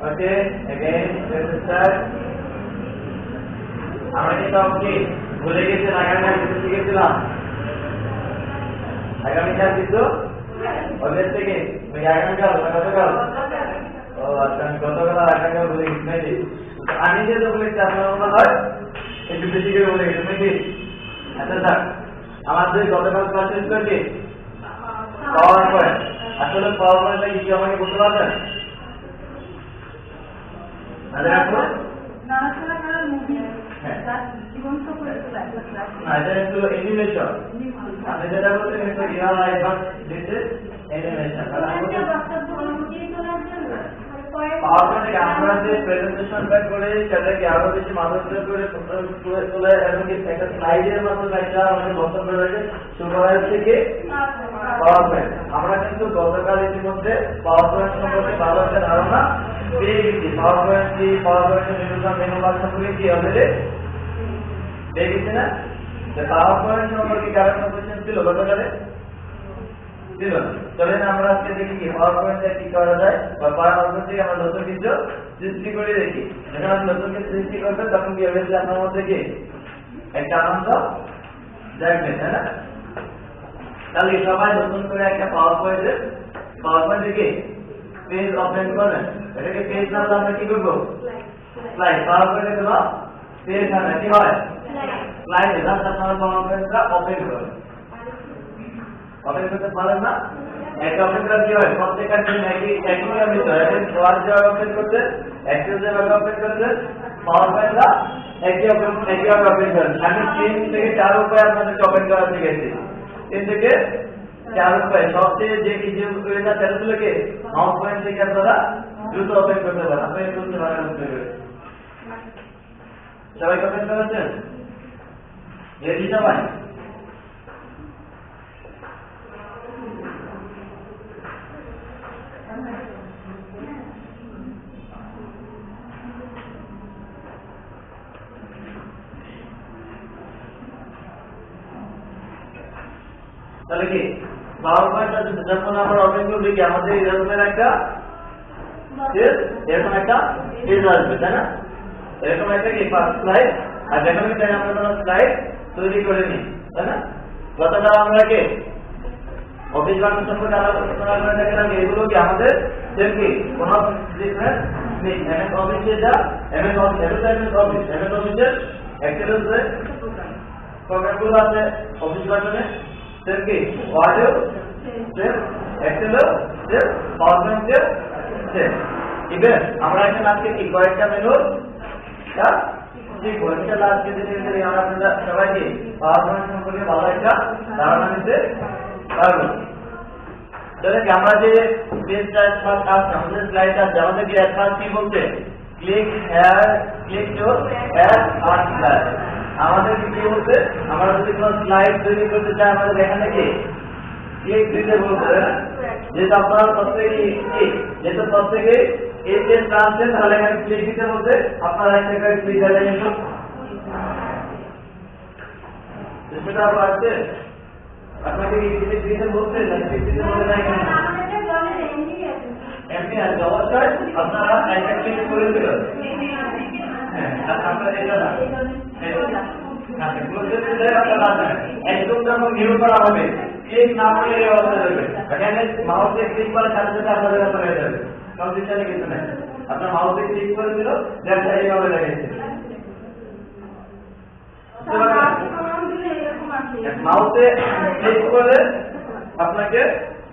Okay again let's start আমরা কি সব কি ভুলে গেছি আগামীকাল কিছু শিখেছিলাম আগামীকাল কিছু ওদের থেকে আমি আগামীকাল গতকাল ও আচ্ছা আমি গতকাল আগামীকাল ভুলে গেছি নাকি আমি যে বলেছি আপনার মনে হয় একটু বেশি করে বলে গেছি নাকি আচ্ছা স্যার আমাদের গতকাল ক্লাস শেষ করেছি পাওয়ার পয়েন্ট আসলে পাওয়ার পয়েন্টটা কি আমাকে বলতে পারবেন আরে আপু নানা কারণ মুভি তার জীবন তো করে এটা একটু অ্যানিমেশন আপনি যেটা বলছেন এটা real life but this is animation পাওয়ার পয়েন্টে আমরা যে প্রেজেন্টেশনটা করে সেটাকে আরো বেশি মানসিক করে তোলে এবং একটা স্লাইডের মাধ্যমে একটা আমাদের বক্তব্য রয়েছে সুপারভাইজার থেকে পাওয়ার পয়েন্ট আমরা কিন্তু গতকাল ইতিমধ্যে পাওয়ার পয়েন্ট সম্পর্কে ভালো একটা ধারণা পেয়ে গেছি পাওয়ার পয়েন্ট কি পাওয়ার পয়েন্টের মেনু বার সম্পর্কে কি হবে পেয়ে গেছি না পাওয়ার পয়েন্ট সম্পর্কে কারণ কোশ্চেন ছিল গতকালে ছিল চলেন আমরা আজকে দেখি কি পাওয়ার পয়েন্টে কি করা যায় বা পাওয়ার পয়েন্ট থেকে আমরা নতুন কিছু সৃষ্টি করে দেখি যখন আপনি নতুন কিছু সৃষ্টি করবেন তখন কি হবে আপনার মধ্যে কি একটা আনন্দ জাগবে তাই না তাহলে সবাই নতুন করে একটা পাওয়ার পয়েন্টে কি পেজ ওপেন করেন এটাকে পেজ নাম আমরা কি করবো স্লাইড পাওয়ার পয়েন্টে দেবো পেজ নাম কি হয় স্লাইড জাস্ট আপনারা পাওয়ার পয়েন্টটা ওপেন করেন ওপেন করতে পারেন না একটা ওপেন করা কি হয় প্রত্যেকটা দিন একই নিয়মিত এখন ওয়ার্ড যেভাবে ওপেন করতে এক্সেল যেভাবে ওপেন করতে পাওয়ার পয়েন্টটা একইভাবে ওপেন করেন আমি 3 থেকে 4 উপায় আপনাদেরকে ওপেন করা শিখেছি 3 থেকে 4 উপায় সবচেয়ে যে ইজি ওয়েটা সেগুলোকে মাউস পয়েন্ট থেকে আপনারা দ্রুত ওপেন করতে পারেন আপনি করতে পারেন সবাই ওপেন করেছেন রেডি সবাই তাহলে কি পাওয়ার পয়েন্টটা যখন আমরা ওপেন করব কি আমাদের এরকমের একটা এরকম একটা পেজ আসবে তাই না এরকম একটা কি ফার্স্ট স্লাইড আর যখন আমি চাই আমরা কোনো স্লাইড তৈরি করে নিই তাই না গতকাল আমরা কি অফিস বানানোর সম্পর্কে আলোচনা করে দেখলাম এগুলো কি আমাদের সেম কি কোনো ডিফারেন্স নেই এমএস অফিসে যা এমএস অফিসের এক্সেলের প্রোগ্রামগুলো আছে অফিস বানানোর সেম কি ওয়ার্ডেও সেম এক্সেলও সেম পাওয়ার পয়েন্টেও সেম ইভেন আমরা এখানে আজকে কি কয়েকটা মেনু শিখবো ইনশাআল্লাহ আজকে দিনে আমরা সবাইকে পাওয়ার পয়েন্ট সম্পর্কে ভালো একটা ধারণা নিতে পারবো তাহলে কি আমরা যে পেজটা ফার্স্ট আসছে আমাদের স্লাইডটা আমাদের কি ফার্স্ট কি বলতে click to add art slide আমাদের কি বলতে আমরা যদি কোনো স্লাইড তৈরি করতে চাই আমাদের এখানে কি ক্লিক দিতে বলতে যেটা আপনারা প্রত্যেকে এই পেজ আসছেন তাহলে এখানে ক্লিক দিতে বলতে আপনারা একটা করে ক্লিক দিলে কিন্তু সেটা আছে আপনাকে কি ক্লিক দিতে বলতে না ক্লিক দিতে বলতে না কেন এমনি আর অবশ্যই আপনারা একটা ক্লিক করে দিবেন হ্যাঁ আপনারা এটা না আচ্ছা ক্লোজ করতে আপনারা একদম যখন নিউ করা হবে ক্লিক না করলে এই অবস্থা হবে এখানে মাউসে ক্লিক করার সাথে সাথে আপনাদের উপরে হয়ে যাবে কম্পিউটারে কিছু নাই আপনার মাউসে ক্লিক করে দিল যেটা এইভাবে লাগাইছে মাউসে ক্লিক করলে আপনাকে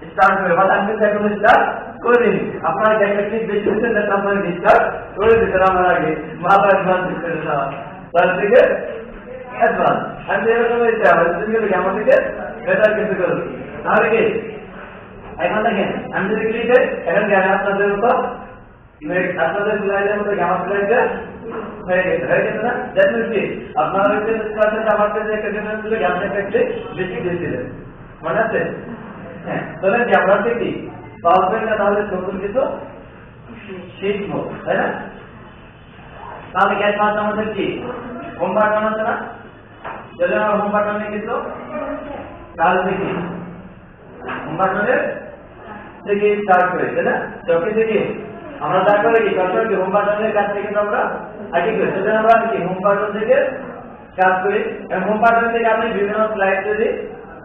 স্টার্ট হবে বা আপনি এখন স্টার্ট করে দিন আপনার একটা ক্লিক বেশি হচ্ছে না আপনাকে স্টার্ট করে দিতে আমার আগে মাথা অ্যাডভান্স দিতে তার থেকে অ্যাডভান্স আমি এরকম ইচ্ছা হবে তুমি আমার থেকে বেটার কিছু করবো তাহলে কি এখন দেখেন আমি যদি ক্লিক করি এখন জ্ঞান আপনাদের উপর আপনাদের স্লাইডের মধ্যে আমার স্লাইডে হয়ে গেছে না দ্যাট মিন্স কি আপনারা হচ্ছে ক্লাসে আমার কাছে একটা ডিফারেন্স ছিল জ্ঞান একটা বেশি দিয়েছিলেন মনে আছে হ্যাঁ তাহলে কি আমরা কি পাওয়ার পয়েন্টটা তাহলে নতুন কিছু শিখবো তাই না তাহলে গ্যাস মাস আমাদের কি হোমওয়ার্ক বানাচ্ছে না যদি আমার হোমওয়ার্ক বানিয়ে কিছু তাহলে দেখি হোমওয়ার্ক থেকে স্টার্ট করে তাই না চোখে থেকে আমরা তারপরে কি সরাসরি হোম বাটনের কাছ থেকে আমরা আগে করি, সেটা আমরা কি হোম বাটন থেকে কাজ করি। এবং হোম বাটন থেকে আপনি বিভিন্ন স্লাইড তৈরি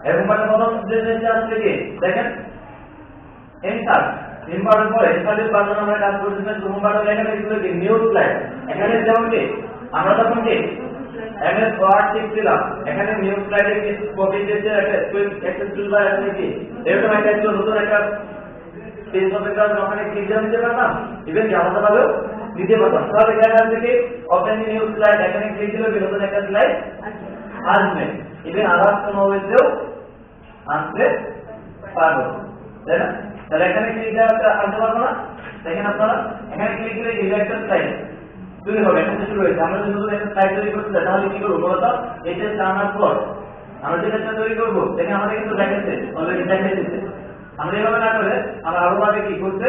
এবং বাটন প্রথম যে আসলে কি দেখেন ইনসার্ট ইনসার্ট পরে ইনসার্টের বাটন আমরা কাজ করতেছি। হোম বাটন এখানে কি কি নিউ স্লাইড, এখানে যেমন কি আমরা তখন কি এমএস ওয়ার্ড শিখছিলাম, এখানে নিউ স্লাইডে কি কপি দিতে একটা টুলবার আছে কি এরকম একটা নতুন একটা পেজ অপেক্ষা ওখানে ক্লিক করে দিতে পারতাম, ইভেন কি আলাদা ভাবেও দিতে পারতাম। তাহলে এখানে আছে কি ওপেন নিউ স্লাইড, এখানে ক্লিক দিলে নতুন একটা স্লাইড আসবে, ইভেন আলাদা কোনো ওয়েতেও আনতে পারবো, তাই না? তাহলে এখানে ক্লিক দেওয়া আনতে পারবো না, দেখেন আপনারা এখানে ক্লিক দিলে একটা স্লাইড তৈরি হবে। এখন শুরু হয়েছে, আমরা যদি নতুন একটা স্লাইড তৈরি করতে চাই তাহলে কি করবো বলতো, এটা টানার পর আমরা যেটা তৈরি করবো দেখেন আমাদের কিন্তু দেখাচ্ছে অলরেডি দেখিয়ে দিচ্ছে। আমরা এভাবে না করে আমরা আরো ভাবে কি করতে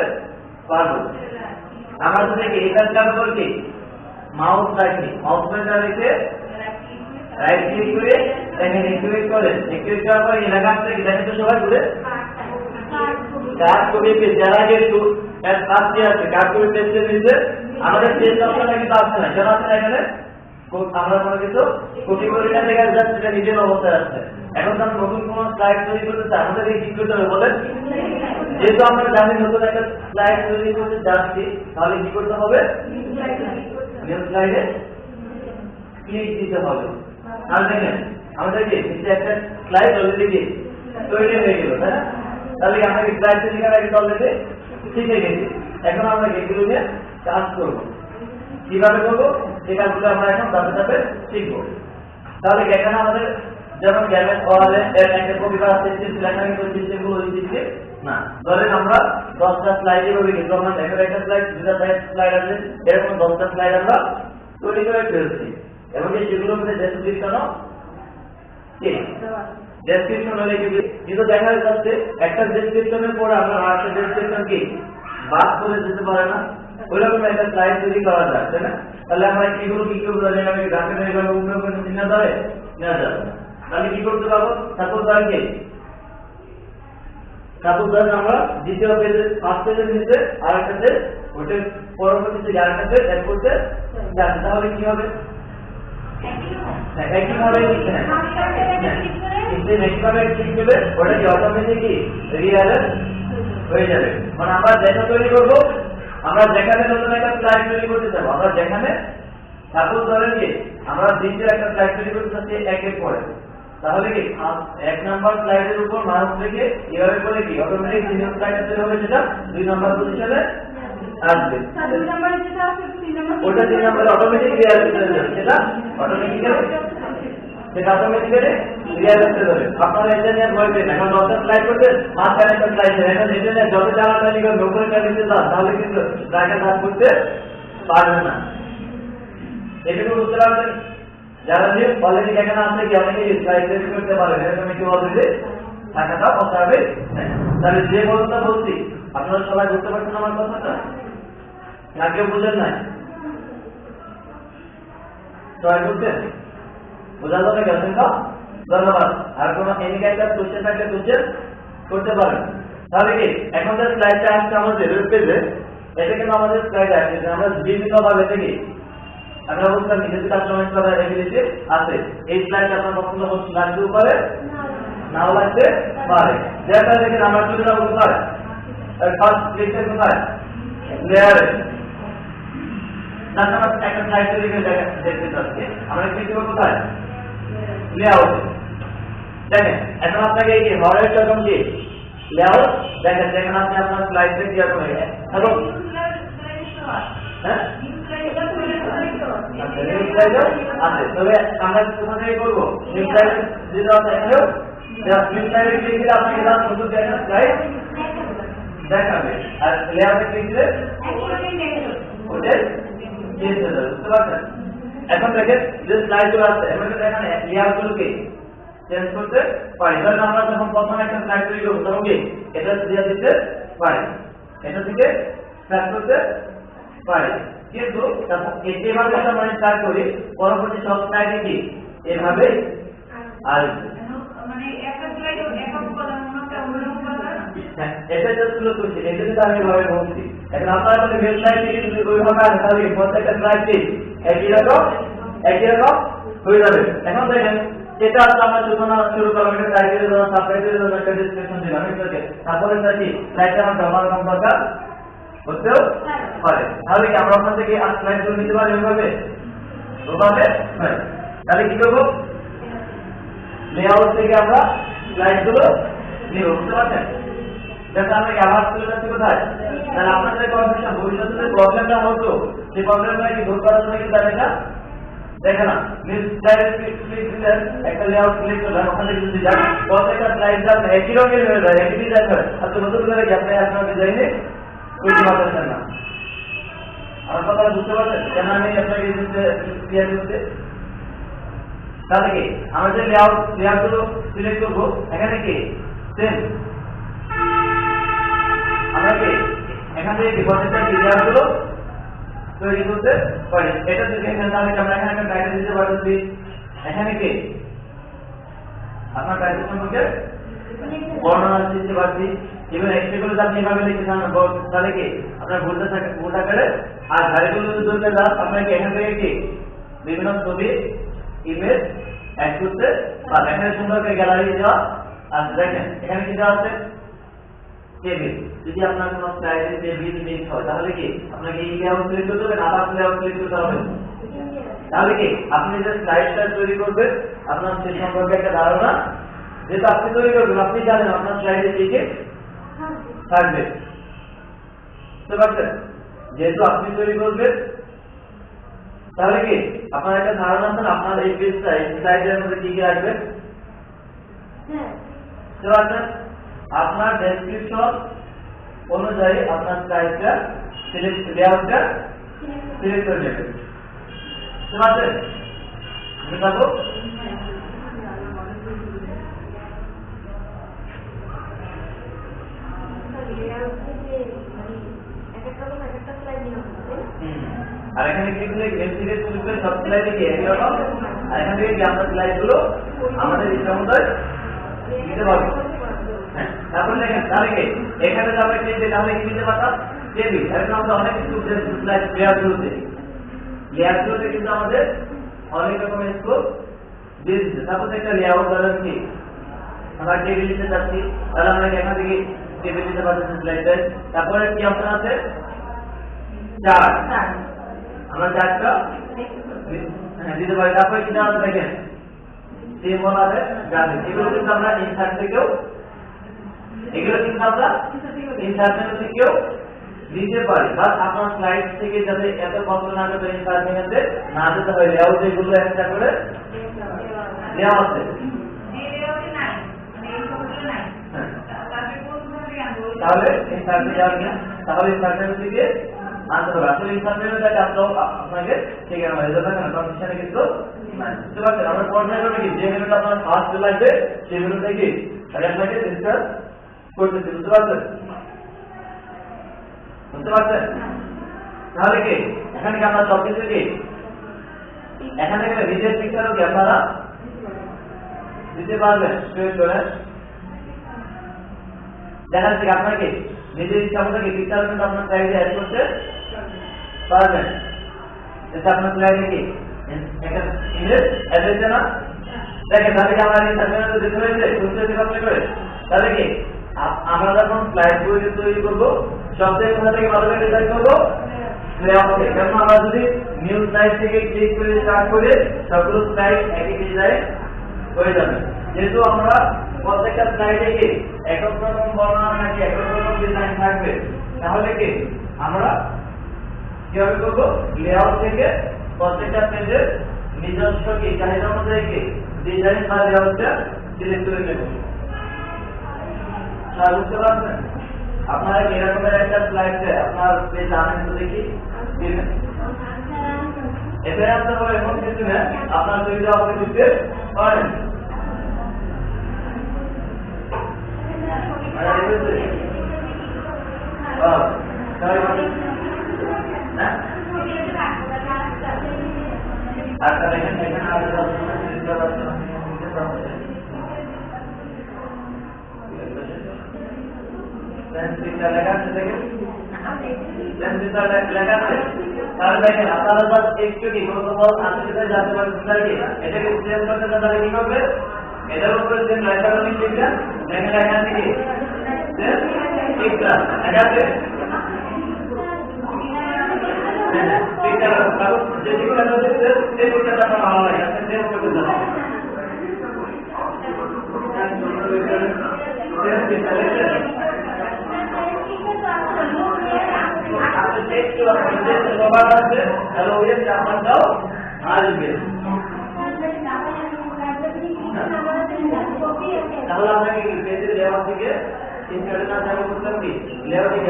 পারবো। আমরা যদি এই কাজটা করব কি মাউস রাখি, মাউস পয়েন্টার রেখে রাইট ক্লিক করে দেখেন এক্টিভেট করেন, এক্টিভেট করার পর এই লেখা থেকে দেখেন তো সবাই করে কাজ করে যারা কিন্তু এর পাশে আছে কাজ করে পেজে নিচে আমাদের পেজ অপশনটা কিন্তু আসছে না, কেন আসছে না এখানে আমরা কোনো কিছু কপি করে না দেখা যাচ্ছে, সেটা নিজের অবস্থায় আছে। এখন আমরা নতুন কোনো স্লাইড তৈরি করতে চাই, আমাদের এই কি করতে হবে বলেন, যেহেতু আমরা জানি নতুন একটা স্লাইড তৈরি করতে যাচ্ছি তাহলে কি করতে হবে, নিউ স্লাইডে ক্লিক দিতে হবে। আর দেখেন আমাদের কি একটা স্লাইড অলরেডি কি তৈরি হয়ে গেল, তাই না? তাহলে আমরা স্লাইড তৈরি করার আগে অলরেডি শিখে গেছি, এখন আমরা এগুলো নিয়ে কাজ করব। কিভাবে করবো সেটা আমরা এখন ধাপে ধাপে শিখবো। তাহলে এখানে আমাদের যেমন গ্যামেট ওয়ালে এর একটা কবিতা সিস্টেম লেখা কিন্তু সিস্টেমগুলো দিচ্ছে না। ধরেন আমরা 10টা স্লাইডে ভাবে কিন্তু আমরা একটা স্লাইড দুটা স্লাইড আছে, এরকম 10টা স্লাইড আমরা তৈরি করে ফেলছি এবং সেগুলোর মধ্যে ডেসক্রিপশনও কি ডেসক্রিপশন হলে কিন্তু দেখা যাচ্ছে একটা ডেসক্রিপশনের পরে আমরা আরেকটা ডেসক্রিপশন কি বাদ করে দিতে পারে না, ওইরকম একটা স্লাইড তৈরি করা যায়, তাই না? তাহলে আমরা কিগুলো কি করবো জানি আমি গ্রাফিক এইভাবে উপयोग করে চিন্তা ধরে নেওয়া যাবে। তাহলে কি করতে পারবো, সাপোজ ধরেন আমরা দ্বিতীয় পেজে ফার্স্ট পেজের নিচে আরেকটাতে ওটা পরবর্তীতে আরেকটাতে অ্যাড করতে যাচ্ছি, তাহলে কি হবে একইভাবে ক্লিক করলে ওটা কি অটোমেটিকই রিয়ালাইজ হয়ে যাবে। মানে আমরা যেটা তৈরি করবো, আমরা যেখানে নতুন একটা স্লাইড তৈরি করতে চাবো, আমরা যেখানে সাপোজ ধরেন কি আমরা দ্বিতীয় একটা স্লাইড তৈরি করতে চাচ্ছি একের পরে, তাহলে কি 1 নাম্বার স্লাইডের উপর মাউস রেখে এভাবে করে কি অটোমেটিক দ্বিতীয় স্লাইড তৈরি হবে, সেটা 2 নাম্বার পজিশনে আসবে। ওটা 3 নাম্বারে অটোমেটিক রিয়ালাইজ হয়ে যাবে, সেটা অটোমেটিক্যালি রিয়ালাইজ হয়ে যাবে। আপনারা এটা নিয়ে ভয় পেন, এখন 10টা স্লাইড করতে মাঝখানে একটা স্লাইড দেন, এখন এটা নিয়ে যত টানাটানি করে নৌকরে চালিয়ে যান তাহলে কিন্তু স্লাইডে কাজ করতে পারবেন না। এটুকু বুঝতে পারবেন যারা যে অলরেডি এখানে আছে কি অনেকে স্লাইড তৈরি করতে পারেন, এরকম একটু অলরেডি থাকাটা অস্বাভাবিক। তাহলে যে বলতে বলছি আপনারা সবাই বুঝতে পারছেন আমার কথাটা, না কেউ বুঝেন নাই? সবাই বুঝছেন? বোঝা যাবে গেছেন তো? ধন্যবাদ। আর কোন এনিকাইটার কোশ্চেন থাকলে কোশ্চেন করতে পারেন। তাহলে কি এখন যে স্লাইডটা আসছে আমাদের ওয়েব পেজে, এটা কিন্তু আমাদের স্লাইড আছে, আমরা বিভিন্ন ভাবে থেকে আমরা বলতাম নিজেদের কাস্টমাইজ করা রেখে আছে। এই স্লাইডটা আপনার পছন্দ লাগতেও পারে নাও লাগতে পারে, যেটা দেখে আমরা চলে যাবো কোথায়, ফার্স্ট ক্লিকটা কোথায়, লেয়ারে। তারপর একটা স্লাইড তৈরি করে দেখতে চাচ্ছি, আমরা ক্লিক করবো কোথায়, লেআউট। দেখেন এখন আপনাকে এই হরের যখন কি লেআউট দেখেন, যেখানে আপনি আপনার স্লাইডে কি করে এবং আছে, তবে আমরা কোথা থেকে করবো, নিউ স্লাইড যেটা আছে নিউ স্লাইডে ক্লিক দিলে আপনাকে নতুন একটা স্লাইড দেখাবে, আর লেআউটে ক্লিক দিলে ওটা চেঞ্জ হয়ে যাবে, বুঝতে পারছেন? এখন দেখেন যে স্লাইডগুলো আছে এখানে দেখেন লেআউটগুলোকে চেঞ্জ করতে পারি। ধরেন আমরা যখন প্রথম একটা স্লাইড তৈরি করবো তখন কি এটা দিয়ে দিতে পারি, এটা থেকে স্টার্ট করতে পারি, কিন্তু এভাবে আমরা স্টার্ট করি পরবর্তী সব স্লাইডে কি এভাবে আসবে। মানে একটা স্লাইডে একক উপাদান অন্যটা অন্য উপাদান, হ্যাঁ এটা জাস্ট ক্লোজ করছি, এটা যদি আমি এভাবে বলছি এখন আপনারা যদি মেন স্লাইড থেকে যদি ওইভাবে আসে তাহলে প্রত্যেকটা স্লাইডটি একই রকম হয়ে যাবে। এখন দেখেন এটা আসলে আমরা শুরু করলাম একটা টাইটেলের জন্য, সাবটাইটেলের জন্য একটা ডেসক্রিপশন দিলাম, ঠিক আছে? তারপরে কি স্লাইডটা আমার জমা রাখার দরকার হতেও পারে। তাহলে কি আমরা ওখান থেকে আর স্লাইড গুলো নিতে পারি ওইভাবে? তাহলে কি করবো? লেআউট থেকে আমরা স্লাইড গুলো নিব, বুঝতে পারছেন? যাতে আমরা আবার চলে যাচ্ছি কোথায়? তাহলে আপনাদের কনফিউশন ভবিষ্যতে যে প্রবলেমটা হতো সেই প্রবলেমটা কি দূর করার জন্য কিন্তু এটা দেখে না, ক্লিক দিলেন, একটা লেআউট ক্লিক করলেন, ওখান থেকে যদি যান প্রত্যেকটা স্লাইড আপনি একই রঙের হয়ে যায়, একই ডিজাইন হয়, আপনি নতুন করে কি আপনি আপনার ডিজাইনে বুঝতে পারছেন না। আমার কথা বুঝতে পারছেন কেন আমি আপনাকে ক্লিয়ার করতে? তাহলে কি আমরা যে লেআউট গুলো সিলেক্ট করবো এখানে কি সেম আমরা কি এখান থেকে প্রত্যেকটা লেআউট গুলো তৈরি করতে পারি। এটা থেকে তাহলে আমরা এখানে একটা টাইটেল দিতে পারছি, এখানে কি আপনার টাইটেল সম্পর্কে বর্ণনা দিতে পারছি, এবং এক্সট্রাগুলো আপনি এভাবে লিখে যান তাহলে কি আপনার ভুলটা করে আর ধারেগুলো যদি ধরতে যান আপনাকে এখান থেকে কি বিভিন্ন ছবি ইমেজ অ্যাড করতে পারেন। এখানে সুন্দর করে গ্যালারি দেওয়া আছে, দেখেন এখানে কি দেওয়া আছে টেবিল। যদি আপনার কোনো স্লাইডে টেবিল মিক্স হয় তাহলে কি আপনাকে এই লেআউট সিলেক্ট করতে হবে, আবার লেআউট সিলেক্ট করতে হবে। তাহলে কি আপনি যে স্লাইডটা তৈরি করবেন আপনার সেই সম্পর্কে একটা ধারণা, যেটা আপনি তৈরি করবেন আপনি জানেন আপনার স্লাইডে কি কি থাকবে, বুঝতে পারছেন? যেহেতু আপনি তৈরি করবেন তাহলে কি আপনার একটা ধারণা আছে আপনার এই পেজটা এই স্লাইডের মধ্যে কি কি রাখবেন, বুঝতে পারছেন? আপনার ডেসক্রিপশন অনুযায়ী আপনার স্লাইডটা লেআউটটা সিলেক্ট করে নেবেন, বুঝতে পারছেন? বুঝাবো আর এখানে কি করলে এমসিকে চলবে সব স্লাইডে কি একই রকম, আর এখান থেকে কি আমরা স্লাইড গুলো আমাদের ইচ্ছা মতো নিতে পারবো। হ্যাঁ, তারপরে দেখেন তাহলে কি এখানে তো আমরা কি তাহলে কি নিতে পারতাম টেবিল, এখন আমরা অনেক কিছু স্লাইড লেয়ার গুলোতে কিন্তু আমাদের অনেক রকমের স্কোপ দিয়ে দিচ্ছে। তারপর একটা লেআউট ধরেন কি আমরা টেবিল নিতে চাচ্ছি তাহলে আমরা এখান থেকে টেবিল নিতে পারছি স্লাইডে। তারপরে কি অপশন আছে চার্ট, আমরা চার্টটা দিতে পারি। তারপরে কি দেওয়া আছে দেখেন সিম্বল আছে গ্রাফিক, এগুলো কিন্তু আমরা ইনসার্ট থেকেও দিতে পারি। বাট আপনার স্লাইড থেকে যাতে এত কষ্ট না করতে ইনসার্ট নিতে না যেতে হয় লেআউট যেগুলো একটা করে দেওয়া আছে তাহলে ইনসার্ট যাওয়া কিনা তাহলে ইনসার্টের দিকে আনতে হবে। আসলে ইনসার্টের আপনাকে ঠিক আছে কন্ডিশনে কিন্তু বুঝতে পারছেন। আমরা পর্যায়ে করবে কি যে মেনুটা আপনার ফার্স্ট লাগবে সেই মেনু থেকে আপনাকে ডিসকাস করতেছি, বুঝতে পারছেন? তাহলে কি এখানে কি আমরা সবকিছু কি এখানে গেলে নিজের পিকচারও কি আপনারা দিতে পারবেন দেখা যাচ্ছে আপনাকে নিজের ইচ্ছা মতো কি পিকচার কিন্তু আপনার স্লাইডে অ্যাড করতে পারবেন। এটা আপনার স্লাইডে কি একটা ইমেজ অ্যাড হয়েছে না, দেখেন তাহলে কি আমার ইন্টারনেটে দিতে হয়েছে করে তাহলে কি আমরা যখন স্লাইড তৈরি করবো সবথেকে কোথা থেকে ভালো ডিজাইন করবো লেআউট থেকে। কারণ আমরা যদি নিউ স্লাইড থেকে ক্লিক করে স্টার্ট করে সবগুলো স্লাইড একই ডিজাইন হয়ে যাবে। যেহেতু আমরা প্রত্যেকটা স্লাইডে কি একক রকম বর্ণনা নাকি একক রকম ডিজাইন থাকবে তাহলে কি আমরা কিভাবে করবো লেআউট থেকে প্রত্যেকটা পেজের নিজস্ব কি চাহিদা অনুযায়ী কি ডিজাইন বা লেআউটটা সিলেক্ট করে নেব। বুঝতে পারছেন? আপনারা এরকমের একটা স্লাইড আপনার পেজ আনেন তো দেখি এতে আসতে হবে এমন কিছু না আপনার সুবিধা আপনি দিতে পারেন। আচ্ছা দেখেন এখানে ট্রান্সমিটার লেখা আছে দেখেন, ট্রান্সমিটার লেখা আছে। তাহলে দেখেন আপনারা জাস্ট একটু কি প্রথমত আর্টিফিশিয়াল জানতে পারবেন কি এটাকে চেঞ্জ করতে তাহলে কি করবে, এটার উপরে যে রাইফারমিক লিখা দেখেন লেখা আছে কি টিকরা লেখা আছে। টিকরা যে টিকরা দিচ্ছে সেই টিকরাটা আমার ভালো লাগে, আপনি চেঞ্জ করতে যাবেন। তাহলে আপনাকে পেজের লেওয়া থেকে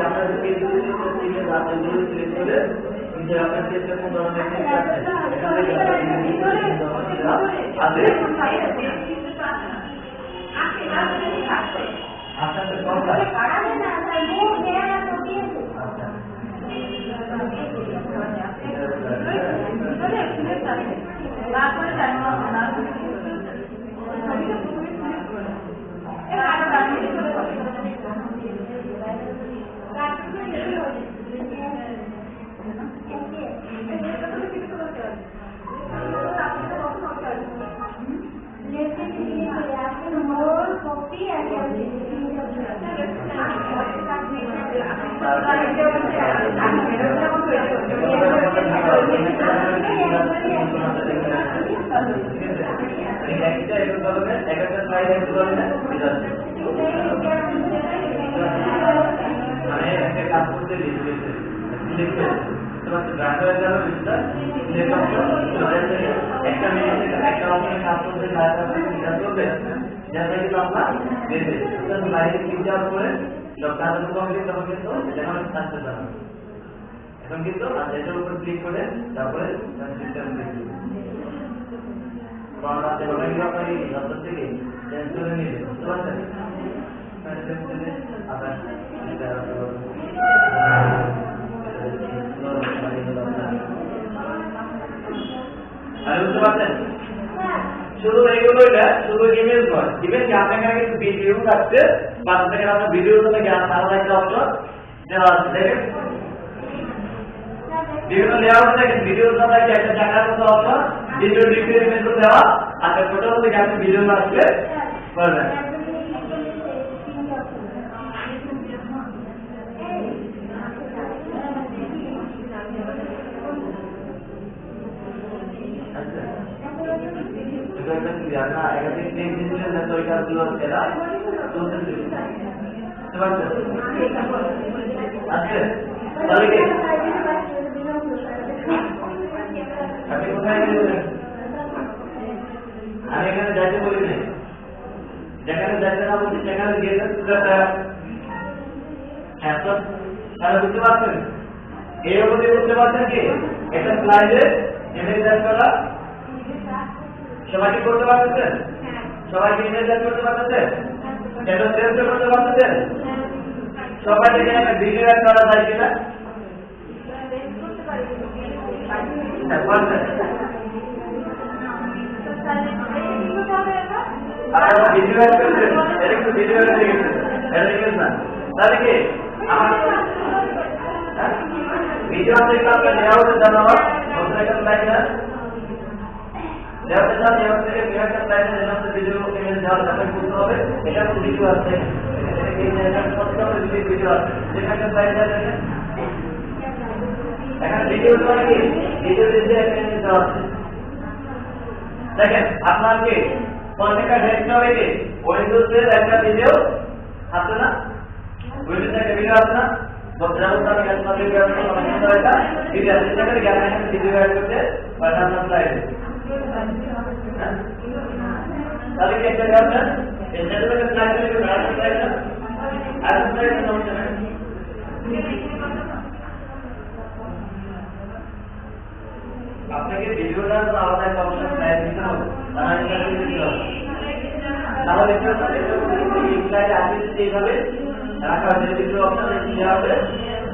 আপনার কোন ধরনের এখন কিন্তু এটার উপর ক্লিক করে তারপরে বুঝতে পারছেন শুধু এইগুলো শুধু ইমেজ নয়, ইভেন কি আপনার এখানে কিন্তু ভিডিও থাকছে বা আপনার আপনার ভিডিও থেকে আলাদা একটা অপশন দেওয়া আছে দেখেন, বিভিন্ন লেআউট দেখেন ভিডিওর সাথে একটা জায়গার মতো অপশন ভিডিও ডিসপ্লে ইমেজ দেওয়া আর ফটো থেকে আপনি ভিডিও আসলে পারবেন। না একাধিক টেক দিচ্ছেন না তো এটা গুলো এরা চলতে দিচ্ছে আছে তাহলে কি আপনি কোথায় গেলেন? আমি এখানে যাইতে বলি নাই, যেখানে যাইতে না বলছি সেখানে গিয়েছেন তাহলে বুঝতে পারছেন এই অবধি বুঝতে পারছেন কি এটা স্লাইডে ইমেজ অ্যাড করা সবাই কি করতে পারতেছেন? সবাই কি ইমেজ অ্যাড করতে পারতেছেন? এটা সেভ করতে পারতেছেন? সবাই থেকে একটা ভিডিও অ্যাড করা যায় কিনা? আপনারা ভিডিও অ্যাড করছেন, এটা একটু ভিডিও অ্যাড হয়ে গেছে, এটা দেখেন না তাহলে কি ভিডিও থেকে আপনার লেআউটের জন্য নতুন একটা স্লাইড না লেআউটের জন্য লেআউট থেকে একটা স্লাইড যেন ভিডিও ইমেজ দেওয়া যাবে বুঝতে হবে এটা তো ভিডিও আছে ভিডিও আছে যেখানে স্লাইড আছে এখানে ভিডিও মানে কি ভিডিও দিতে একটা ইমেজ দেওয়া আছে দেখেন আপনাকে প্রত্যেকটা ডেস্কটপে কি উইন্ডোজের একটা ভিডিও আছে না, উইন্ডোজের একটা ভিডিও আছে না, বলতে আমি কাজ করতে গিয়ে আমি সমস্যা হয়েছে ভিডিও আছে সেখানে গিয়ে আপনি ভিডিও অ্যাড করতে পারেন আপনার স্লাইডে। তাহলে কি একটা আপনার এই সেটাকে স্লাইড করে ব্রাউজার স্লাইড না আর স্লাইড সমস্যা নেই। আপনাকে ভিডিওটা আলাদা একটা অপশন স্লাইড দিতে হবে, তাহলে স্লাইড আসবে এইভাবে রাখা হবে ভিডিও অপশন দেওয়া হবে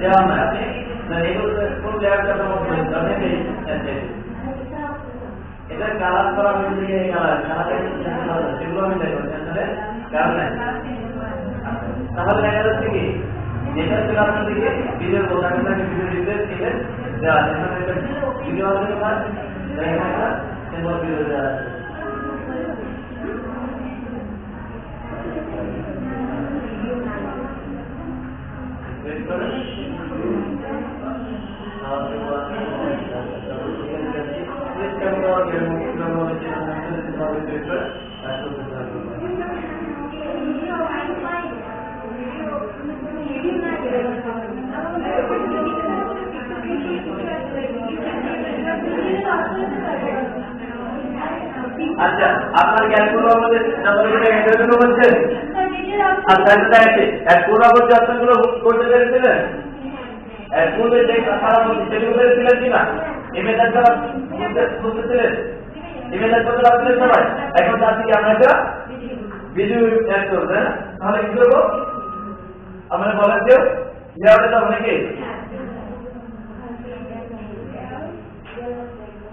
দেওয়া না আপনি এগুলো কোন লেয়ারটা এটা কালার করা হয়েছে এই কালার সেগুলো আমি দেখবো কারণ নাই তাহলে দেখা যাচ্ছে কি এটা ছিল আপনাদেরকে ভিডিও বোঝানোর ভিডিও রিপ্লেস দিলেন যা ভিডিও আছে না দেখেন একটা সিম্বল ভিডিও দেওয়া আছে ওয়েট করেন আচ্ছা আপনার ক্যালকুলাস আমাদের নাম্বারটা এন্টার করে বলছেন আচ্ছা এটা আছে ক্যালকুলাস করতে আপনারা করতে পেরেছিলেন এরপরে যে কথা বলতে সেগুলো করেছিলেন কিনা ইমেজটা বুঝতেছিলেন ইমেজটা করতে লাগলে সবাই এখন যাচ্ছি আমরা একটা ভিডিও অ্যাড করব তাহলে কি করব আমরা বলেন যে ইয়াতে তো অনেকে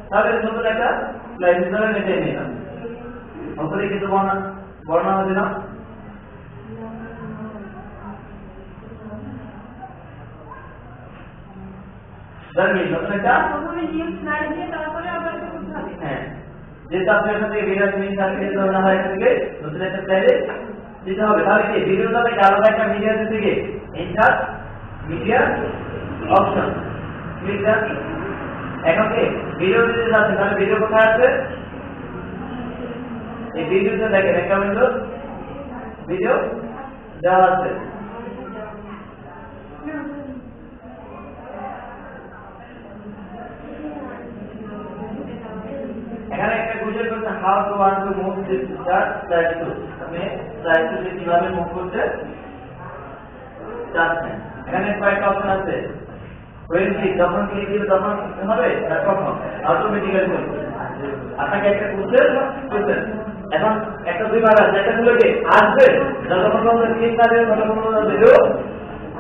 তাহলে নতুন একটা স্লাইড ধরে নিতে নিলাম ওপরে কিছু বর্ণনা দিলাম জানি নতুন একটা প্রথমে নিউ স্লাইড দিয়ে তারপরে আবার এটা করতে হবে হ্যাঁ যেটা আপনার সাথে ভিডিও মিনিট সার্কিট ধরনা হয় থেকে নতুন একটা স্লাইডে দিতে হবে তাহলে কি ভিডিওটা থেকে আলাদা একটা মিডিয়া থেকে ইনসার্ট মিডিয়া অপশন ক্লিক দেন এখন কি ভিডিও দিতে যাচ্ছে তাহলে ভিডিও কোথায় আছে এই ভিডিওতে দেখেন একটা উইন্ডো ভিডিও দেওয়া আছে এখানে একটা কোশ্চেন করতে how to want to move this slide two আপনি স্লাইড টু কিভাবে মুভ করতে চাচ্ছেন এখানে কয়েকটা অপশন আছে when click যখন ক্লিক দিলে তখন হবে না কখন অটোমেটিক্যালি হবে আপনাকে একটা কোশ্চেন করতেন এখন একটা দুইবার আছে একটা গুলো কি আসবে যতক্ষণ পর্যন্ত ক্লিক না দেবে ততক্ষণ পর্যন্ত ভিডিও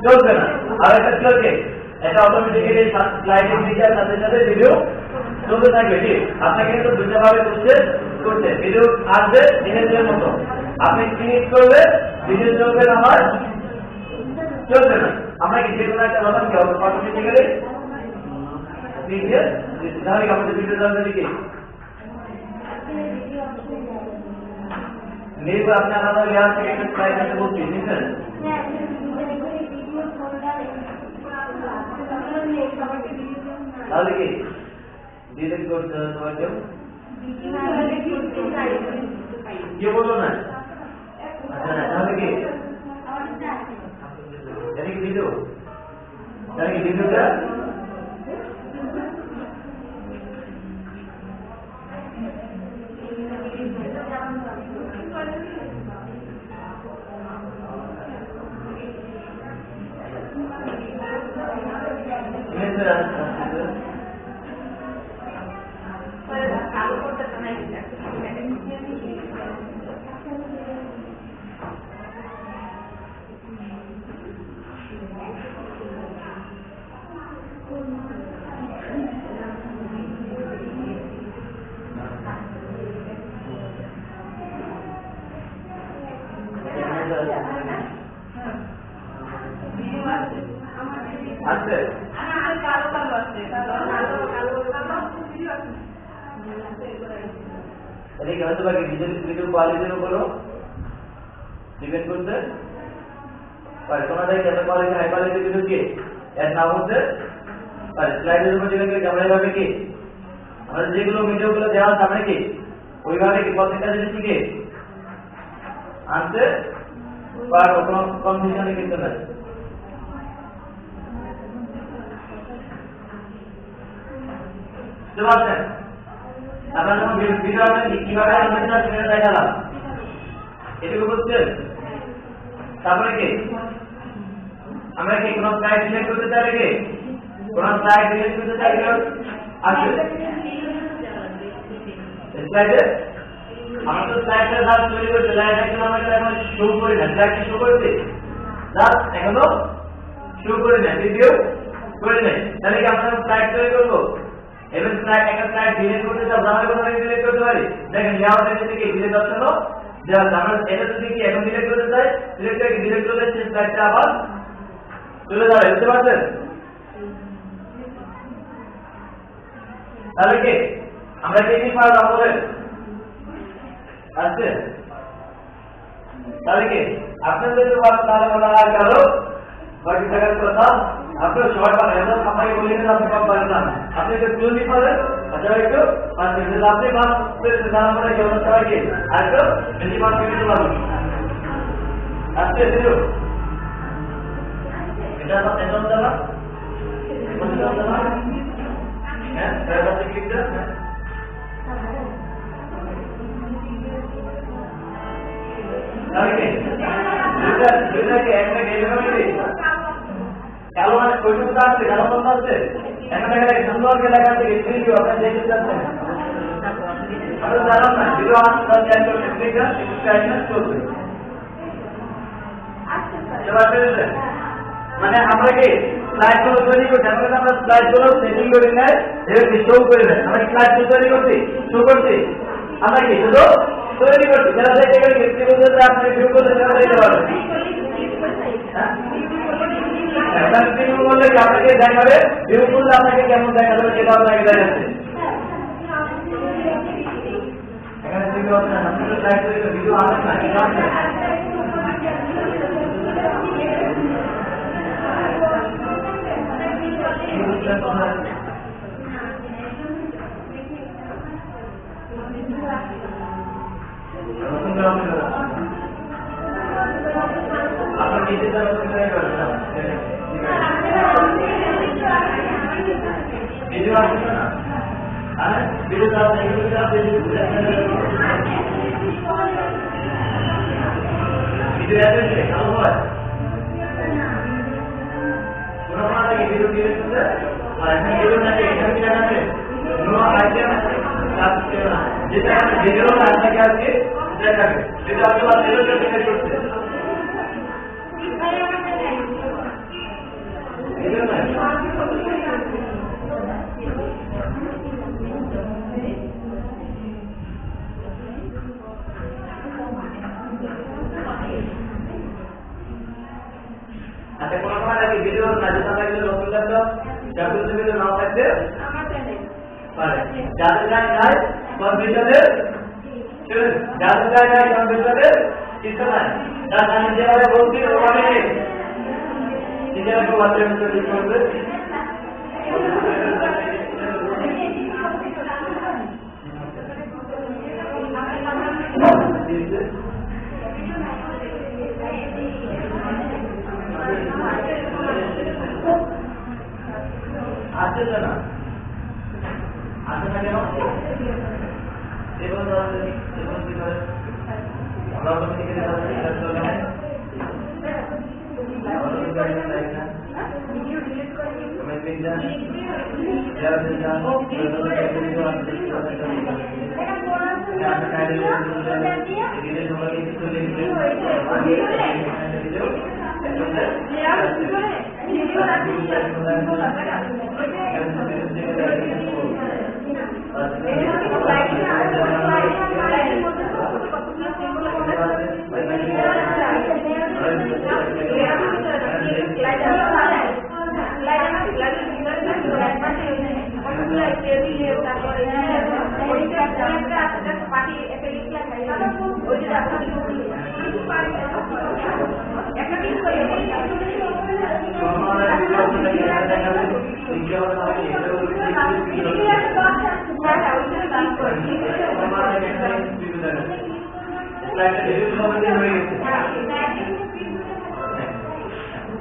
চলবে না আর একটা ছিল কি এটা অটোমেটিক্যালি স্লাইডের নিচে সাথে সাথে ভিডিও চলতে থাকবে ঠিক আপনাকে কিন্তু দুইটা ভাবে করতে ভিডিও আসবে ইমেজের মতো আপনি ক্লিক করলে ভিডিও চলবে না হয় চলবে না আমরা কি যে কোনো একটা বললাম কি অটোমেটিক্যালি ভিডিও তাহলে আমাদের ভিডিও চলবে কি নির্ভর আপনি আলাদা লেয়ার থেকে একটা স্লাইড নিতে বলছি বুঝছেন তাহলে কি ডিলিট করতে হবে তোমাকে কি বলো না আচ্ছা তাহলে কি জানি কি ভিডিও জানি কি ভিডিওটা আছে আর কালো কালো আছে এদিকে হয়তো বাকি ভিডিও কোয়ালিটির উপরও ডিপেন্ড করছে আর কোনটাই কত কোয়ালিটি হাই কোয়ালিটি ভিডিও কি এর নাম হচ্ছে আর স্লাইডের উপর ডিপেন্ড করে ক্যামেরা ভাবে কি আমাদের যেগুলো ভিডিওগুলো দেওয়া সামনে কি ওইভাবে কি প্রত্যেকটা জিনিস কি আনতে পারবো কোনো কনফিউশনে কিন্তু নাই বুঝতে আমরা যখন ভিডিও আপনি কিভাবে আনবেন সেটা দেখালাম এটুকু বুঝছেন তারপরে কি আমরা কি কোনো স্লাইড ডিলিট করতে চাইলে কি কোনো স্লাইড ডিলিট করতে চাইলে আছে স্লাইডে আমরা তো স্লাইডের ধাপ তৈরি করতে স্লাইড এখন আমরা এখন শুরু করি না স্লাইড শুরু করতে ধাপ এখনো শুরু করি না ভিডিও করে নেই তাহলে কি আমরা স্লাইড তৈরি করবো এবার স্লাইড একটা স্লাইড ডিলিট করতে চাও আমরা কোথাও ডিলিট করতে পারি দেখেন লেআউট থেকে ডিলিট অপশন দেওয়া আমরা এটা যদি কি এখন ডিলিট করতে চাই সিলেক্ট করে ডিলিট করলে সেই স্লাইডটা আবার চলে যাবে, বুঝতে পারছেন? তাহলে কি আমরা কি পারলাম আমাদের আছে? তাহলে কি আপনাদের যদি বলেন তাহলে বলা হয় কারো বাকি থাকার কথা আপনার সবাই পারেন, এবং আপনাকে বলি না আপনি কম পারেন না, আপনি একটু জলদি পারেন, আচ্ছা একটু পারছেন, আপনি পারছেন তার মানে কেমন সবাইকে আর একটু বেশি পাঁচ মিনিট পাবেন। আসছে এটা এটা হচ্ছে না হ্যাঁ তার কাছে ক্লিকটা কালো মানে কৈশোর আসছে, কালো বন্ধ আসছে, এখন দেখা যায় সুন্দরকে লেখা থেকে ভিডিও আপনার দেখতে চাচ্ছেন, আপনারা জানান না ভিডিও আসছে চলবে। মানে আমরা কি স্লাইড গুলো তৈরি করছি, আমরা স্লাইড গুলো সেটিং করে নেয়, শো করে নেয়, আমরা স্লাইড গুলো তৈরি করছি, শো করছি, আমরা কি শুধু তৈরি করছি, যারা দেখতে গেলে আপনি ভিউ করতে দেখতে পারবেন। বললে কি আপনাকে দেখাবে, ভিউ করলে আপনাকে কেমন দেখা যাবে সেটা আপনাকে দেখাচ্ছে। এখানে ভিডিও আছে না, আপনাদের স্লাইড তৈরি করে ভিডিও আসে না, এটা আছে আপনার নিজের ভিডিও আসছে না, হ্যাঁ ভিডিও ভিডিও আসছে ভালো হয় ভিডিও দিয়েছে আর এখানে ভিডিও নাকি এখানে কি দেখাচ্ছে নো আইটেম আসছে না, যেটা ভিডিও আপনাকে আজকে দেখাবে, যেটা আপনারা ভিডিওতে দেখে করতে ভিডিও না আচ্ছা কোন সময় নাকি ভিডিও না যেটা থাকলে নতুন ল্যাপটপ যাদের ভিডিও নাও থাকতে পারে, যাদের নাই কম্পিউটারে যাদের নাই কম্পিউটারে কিছু নাই, যারা আমি যেভাবে বলছি ওভাবে নিজেরা কেউ বাচ্চার ভিতরে ঠিক করবে। আসছে না আসে না কেন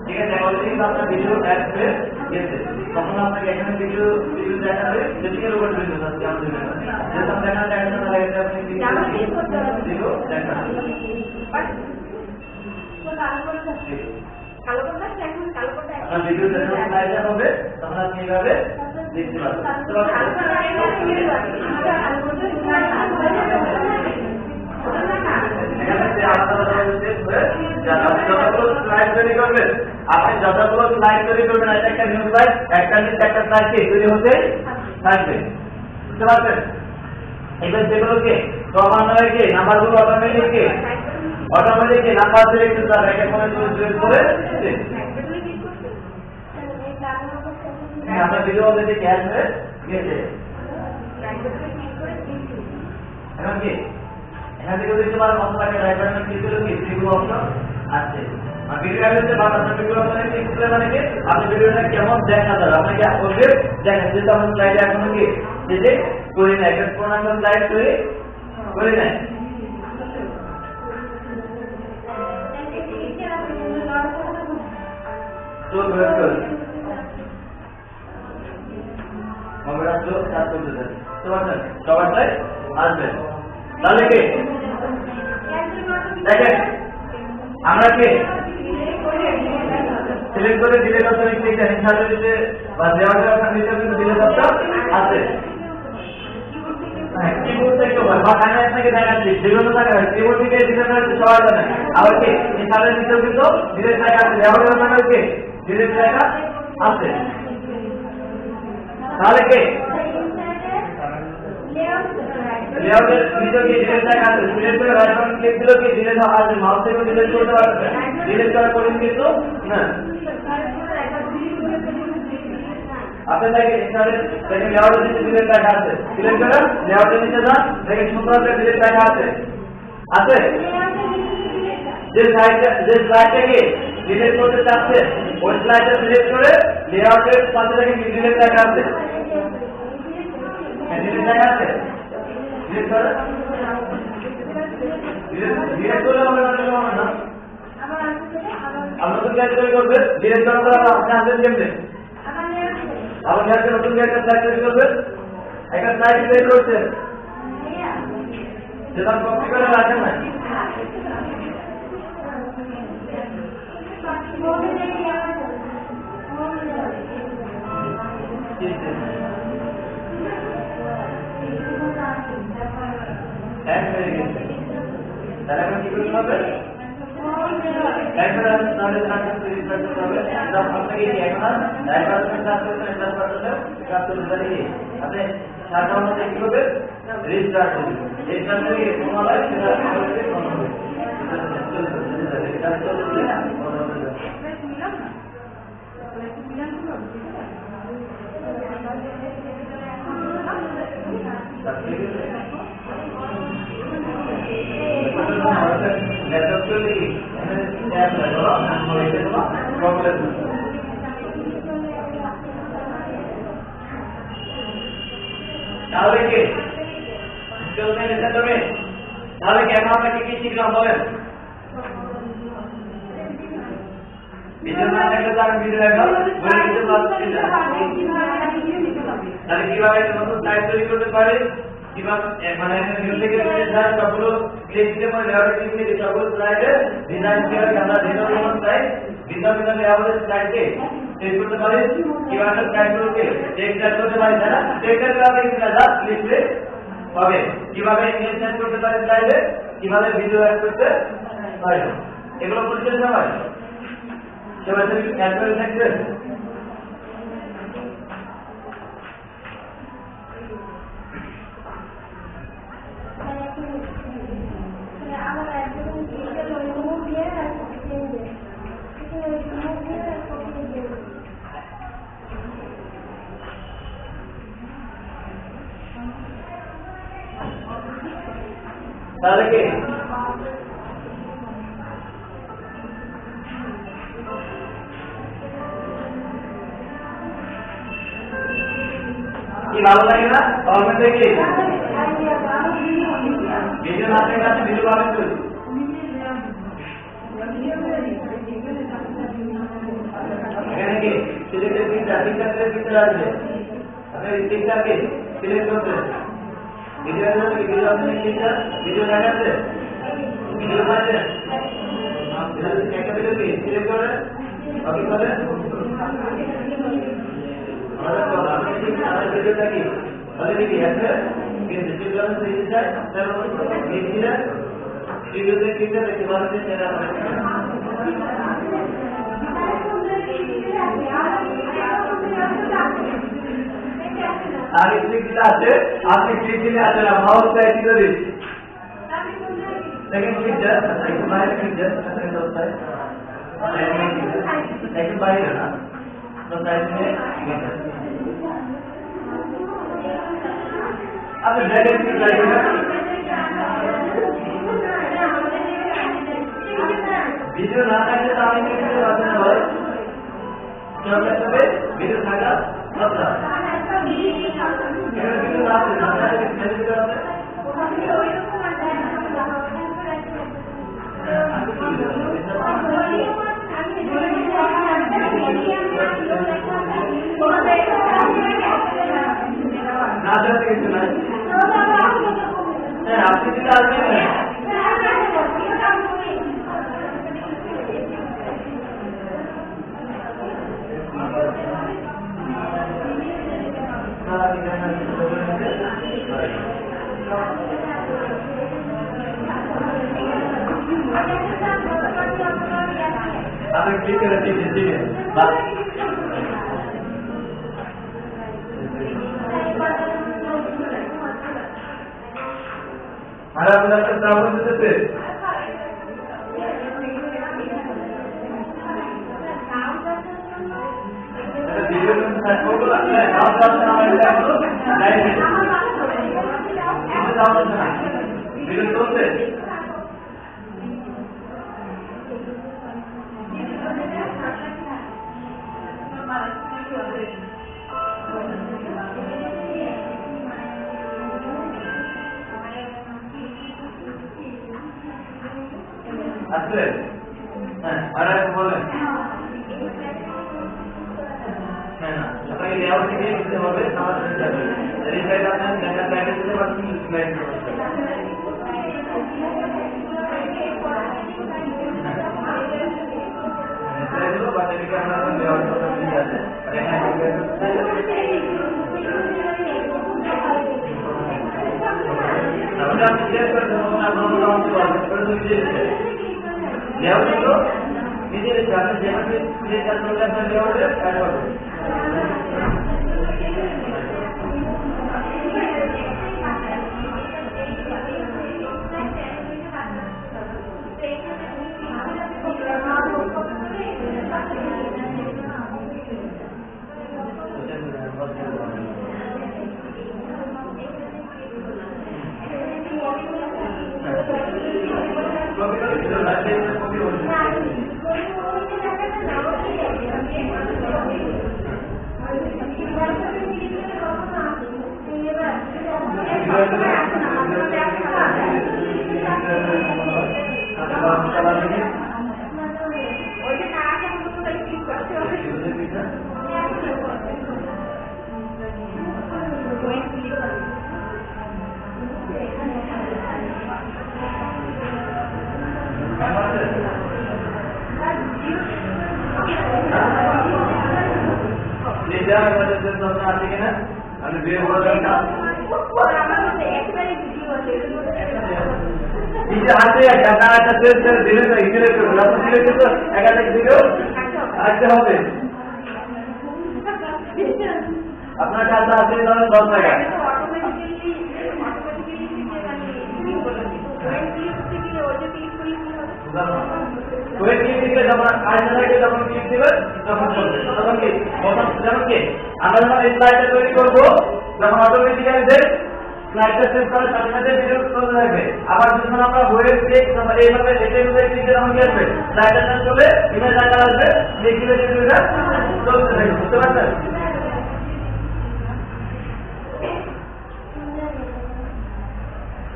ঠিক আছে, অলরেডি আপনার ভিডিও অ্যাড হয়ে গেছে, তখন আপনাকে এখানে ভিডিও দেখাবে, যেটিকে উপর ভিডিও যেহেতু দেখা যায় না তাহলে এটা আপনি ভিডিও দেখা আপনার ভিডিও দেখা হবে, তখন আপনি এইভাবে দেখতে পারবেন। আপনি যতগুলো স্লাইড তৈরি করবেন একটা নিউ স্লাইড একটা স্লাইড তৈরি হতে থাকবে, বুঝতে পারছেন? এবার যেগুলোকে ক্রমান্বয়ে নাম্বারগুলো অটোমেটিক নাম্বার সিলেক্ট করে হ্যাঁ আপনার ভিডিও অলরেডি ক্যাশ হয়ে গেছে। এখন কি এখান থেকে দেখতে পারেন অপশনটাকে রাইট বাটনে ক্লিক করলে কি প্রিভিউ অপশন আছে। আর ভিডিও অ্যাড্রেসে বাট আপনার প্রিভিউ অপশনে ক্লিক করলে মানে কি আপনি ভিডিওটা কেমন দেখা যাবে আপনাকে অলরেডি দেখেন যেটা আমরা স্লাইডে এখনো কি যেতে করি না একটা প্রোগ্রাম স্লাইড করি না তো ধরে করি আমরা তো কাজ করতে যাই তো বাচ্চা সবাই আসবে তাহলে কি দেখেন আমরা কি সিলেক্ট করে দিলে কত লিখতে হিসাবে দিতে বা দেওয়াটা আপনার নিচে কিন্তু দিলে কত আছে হ্যাঁ কিবোর্ড থেকে বা আমি আপনাকে দেখাচ্ছি বিভিন্ন জায়গায় কিবোর্ড থেকে দিলে না সবাই জানে আবার কি হিসাবে নিচে কিন্তু দিলে জায়গা আছে দেওয়াটা আপনার কি দিলে জায়গা আছে তাহলে কি লেআউটের ভিতরে কি ডিলিট জায়গা আছে সিলেক্ট করে রাইট বাটন ক্লিক দিলে কি ডিলিট হবে মাউস থেকে ডিলিট করতে পারবেন ডিলিট করার পরে কিন্তু না আপনি দেখেন এখানে দেখেন লেআউটের নিচে ডিলিট জায়গা আছে সিলেক্ট করে লেআউটের নিচে যান দেখেন সুন্দর করে ডিলিট জায়গা আছে আছে যে স্লাইডটাকে ডিলিট করতে চাচ্ছে ওই স্লাইডটা সিলেক্ট করে লেআউটের পাশে দেখেন ডিলিট জায়গা আছে ডিলিট জায়গা আছে ডিলিট করে ডিলিট করলে হবে না আমরা তো ক্যাচ করবে ডিলিট করার পর আপনি আসবেন কেমনে আবার যাকে নতুন একটা স্লাইড তৈরি করবে একটা স্লাইড তৈরি করছে যেটা কপি করে রাখেন না তাহলে এখন কি করতে হবে এখন তাহলে করতে হবে আপনাকে এখন আপনি সাধারণ মধ্যে কি করবে রেজিস্টার করবে রেজিস্টার করে তোমার সেটা তাহলে কি তাহলে কেন আপনাকে কি শিখলাম বলেন ভিডিও না দেখলে তো আমি ভিডিও দেখাবো তাহলে কিভাবে একটা নতুন সাইট তৈরি করতে পারে কিভাবে মানে ভিডিও থেকে সবগুলো ক্লিক দিতে পারে লেআউট ক্লিক দিয়ে সবগুলো স্লাইডে ডিজাইন করে আমরা ভিন্ন স্লাইড ভিন্ন লেআউটের স্লাইডকে চেঞ্জ করতে পারি কিভাবে স্লাইডগুলোকে টেক্সট করতে পারি তাই না টেক্সট করে আপনি জাস্ট লিখলে হবে কিভাবে ইমেজ চেঞ্জ করতে পারি স্লাইডে কিভাবে ভিডিও অ্যাড করতে পারি এগুলো পরিচয় সবাই সবাই কি অ্যাড করে দেখবেন তাহলে কি ভালো লাগে না কমেন্ট দেখি ভিডিও না দেখে আপনি ভিডিও পাবেন তো এখানে কি সিলেক্টেড তিনটা পিকচার আসবে আপনি তিনটাকে সিলেক্ট করবেন ভিডিও ভিডিও আপনি পিকচার ভিডিও দেখাচ্ছে ভিডিও পাচ্ছেন একটা ভিডিও কি সিলেক্ট করে কপি করে আমাদের ভিডিওটা কি অলরেডি কি আছে কিন্তু ডিসপ্লেতে দিতে চাই তারপর ভিডিওটা ভিডিওতে কিভাবে দেখতে পাচ্ছেন সেটা আগে ক্লিক দিলে আছে আপনি ক্লিক দিলে আছে না মাউস প্যাড দিয়ে দিন সেকেন্ড ক্লিক জাস্ট একটু বাইরে ক্লিক জাস্ট সেকেন্ড হোস্ট একটু বাইরে না तो साइड में अब ड्रैगन की ट्राई करना वीडियो ना करके ताकि किसी बात ना हो क्या कहते हैं वीडियो थाका अपना वीडियो ना करना है किसी वीडियो में ना करते किसी में आपकी भी आदमी है आप एक क्लिक करते हैं ठीक है बस हमारा अपना प्रस्ताव देते वीडियो में फोटो लगता है आप बात करना है वीडियो तो से আসলে হ্যাঁ আর এক বলেন হ্যাঁ না আপনাকে লেআউট থেকে দিতে হবে নামাজ পড়তে হবে এই সাইড আপনার দেখা প্যাকেজ দিতে পারছেন স্লাইড স্লাইডগুলো বাচ্চাকে আমরা লেআউট করতে দিয়ে আছে আর এখানে আমরা ক্লিয়ার করে দেবো না আমরা করে দিয়েছি লেআউট তো নিজের সাথে যেভাবে ক্লিয়ার করতে হবে লেআউটে অ্যাড করবে আপনার কাছে আছে 10 টাকা कोई क्लिक दिखे जब आज के जब क्लिक दिबे তখন চলবে তখন কি বটন যেমন কি আমরা যখন স্লাইডটা তৈরি করব যখন অটোমেটিক্যালি দেখ স্লাইডটা সেভ করার সাথে সাথে ভিডিও চলতে থাকবে আবার যখন আমরা ওয়েব ক্লিক আমরা এইভাবে এটাই ক্লিক দিলে তখন কি হবে স্লাইডটা চলে ইমেজ আকার আসবে লিখলে ভিডিওটা চলতে থাকবে বুঝতে পারছেন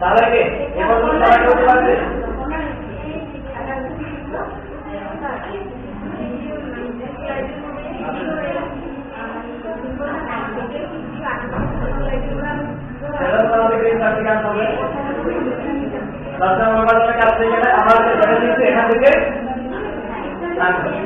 তাহলে কি এবার তুমি সবাই করতে পারবে এখান থেকে তাহলে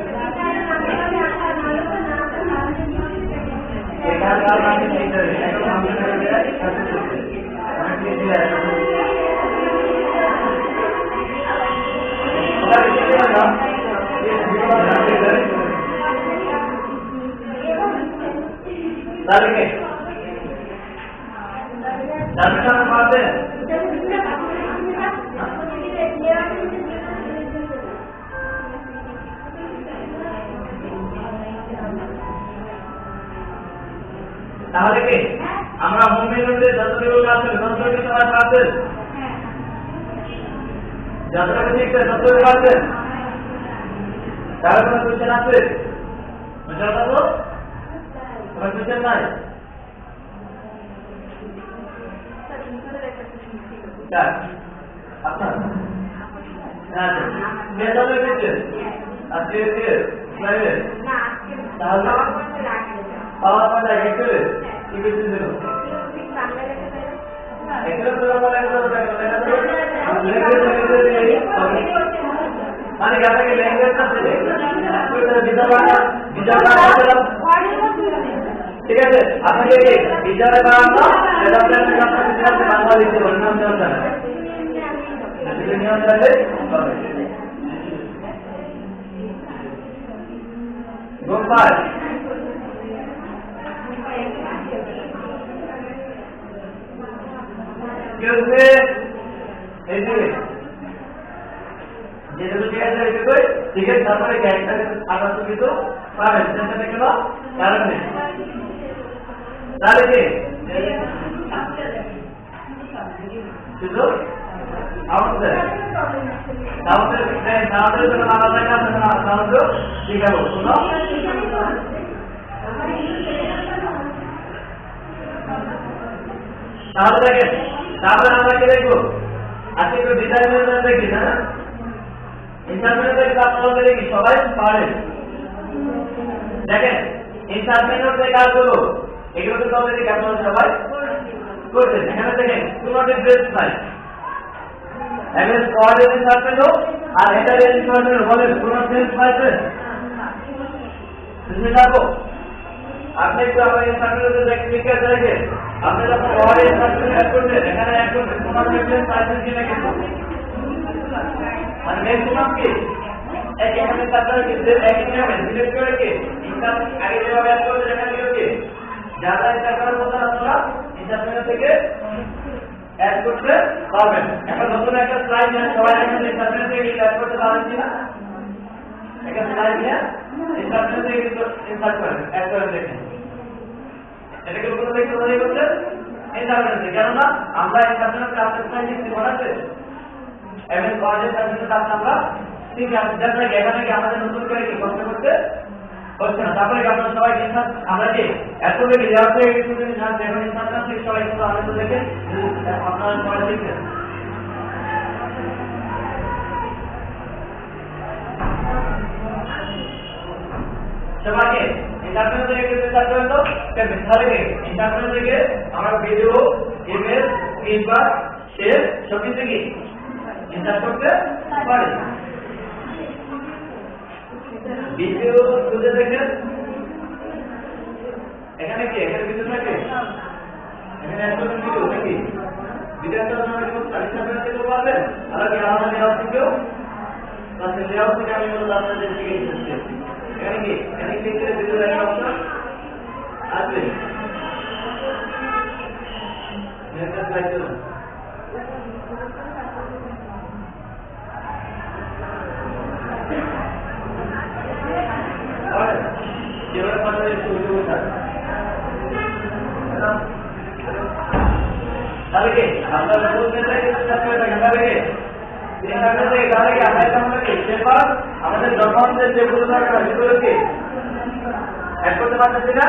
তাহলে কি আমরা হোম মেনুতে যতগুলো আছে ততগুলো সবাই পাচ্ছেন, যতটুকু শিখছে ততটুকু পাচ্ছেন, তার কোনো কোশ্চেন আছে? বুঝতে পারছো? তোমার কোশ্চেন নাই? আপনার হ্যাঁ কে তাহলে দিচ্ছেন আজকে তাহলে পাওয়ার পয়েন্ট আগে করে কি কিছু দিল মানে আপনাকে ল্যাঙ্গুয়েজটা ঠিক আছে, আপনাকে কি বিচারে বাড়ানো বাংলা লিখতে নিয়ম জানলে গোপাল ঠিক আছে, তারপরে আঠারোশো কিন্তু পাবেন কেন কারণ নেই তাহলে কি শুধু আমাদের শিখাবো শুনো তাহলে দেখেন, তারপরে আমরা কি দেখবো আজকে একটু ডিটারমিনেশন দেখি না, ইন্টারমিনেশন দেখি আপনারা দেখি সবাই পারেন। দেখেন ইন্টারমিনেশন যে কাজগুলো এগুলো কিন্তু অলরেডি আপনারা সবাই করছেন। এখানে দেখেন কোনো ডিফারেন্স নাই, এমএস কোঅর্ডিনেট সার্কেল আর এটা রেঞ্জ বলে কোনো ডিফারেন্স পাইছে বুঝতে পারবো। আপনি একটু আমার এই সার্কেলতে দেখে লিখে দেখেন, আপনি যখন কোঅর্ডিনেট সার্কেল অ্যাড করবেন এখানে অ্যাড করবেন কোনো ডিফারেন্স পাইছেন কিনা, কিন্তু মানে ম্যাক্সিমাম কি এক এখানে সার্কেল কি একই নিয়মে সিলেক্ট করে কি ইনকাম আগে যেভাবে অ্যাড করবেন এখানে কি যারা এটা করার কথা আপনারা ইন্টারনেট থেকে অ্যাড করতে পারবেন। এখন নতুন একটা স্লাইড নিয়ে সবাই এখানে ইন্টারনেট থেকে অ্যাড করতে পারবেন কিনা, একটা স্লাইড নিয়ে ইন্টারনেট থেকে ইনসার্ট করেন, অ্যাড করে দেখেন এটাকে উপরে দেখতে পারি করতে ইন্টারনেট থেকে, কেননা আমরা ইন্টারনেট ক্লাসের স্লাইড লিখতে পারছে এমএস ওয়ার্ডের সাথে কাজ আমরা ঠিক আছে, যারা এখানে কি আমাদের নতুন করে কি কষ্ট করতে হচ্ছে না। তারপরে আপনারা সবাই ইনসার্ট আমরা কি এত বেশি দেওয়া হয়ে গেছে যদি না দেখেন ইনসার্ট ঠিক সবাই কিন্তু আমরা তো দেখে আপনারা সবাই লিখেন সবাইকে ইন্টারনেট থেকে কিছু ইনসার্ট করেন তো তাহলে ইন্টারনেট থেকে আমরা ভিডিও ইমেজ স্ক্রিনশট শেয়ার সব কিছু কি ইনসার্ট করতে পারি। ভিডিও তুলে দেখেন এখানে কি এখানে ভিডিও থাকে, এখানে একটা ভিডিও নাকি ভিডিওটা আপনারা কি তালিকা করে দিতে পারবেন, আর কি আমাদের লেআউট থেকেও তাহলে লেআউট থেকে আমি বলতে আপনাদের শিখিয়ে দিচ্ছি। এখানে কি এখানে ক্লিক করে ভিডিও দেখা অপশন আসবে, নেক্সট স্লাইড চলুন। তাহলে কি আমরা আমাদের ডকুমেন্টের যেগুলো দরকার সেগুলোকে অ্যাড করতে পারতেছি না।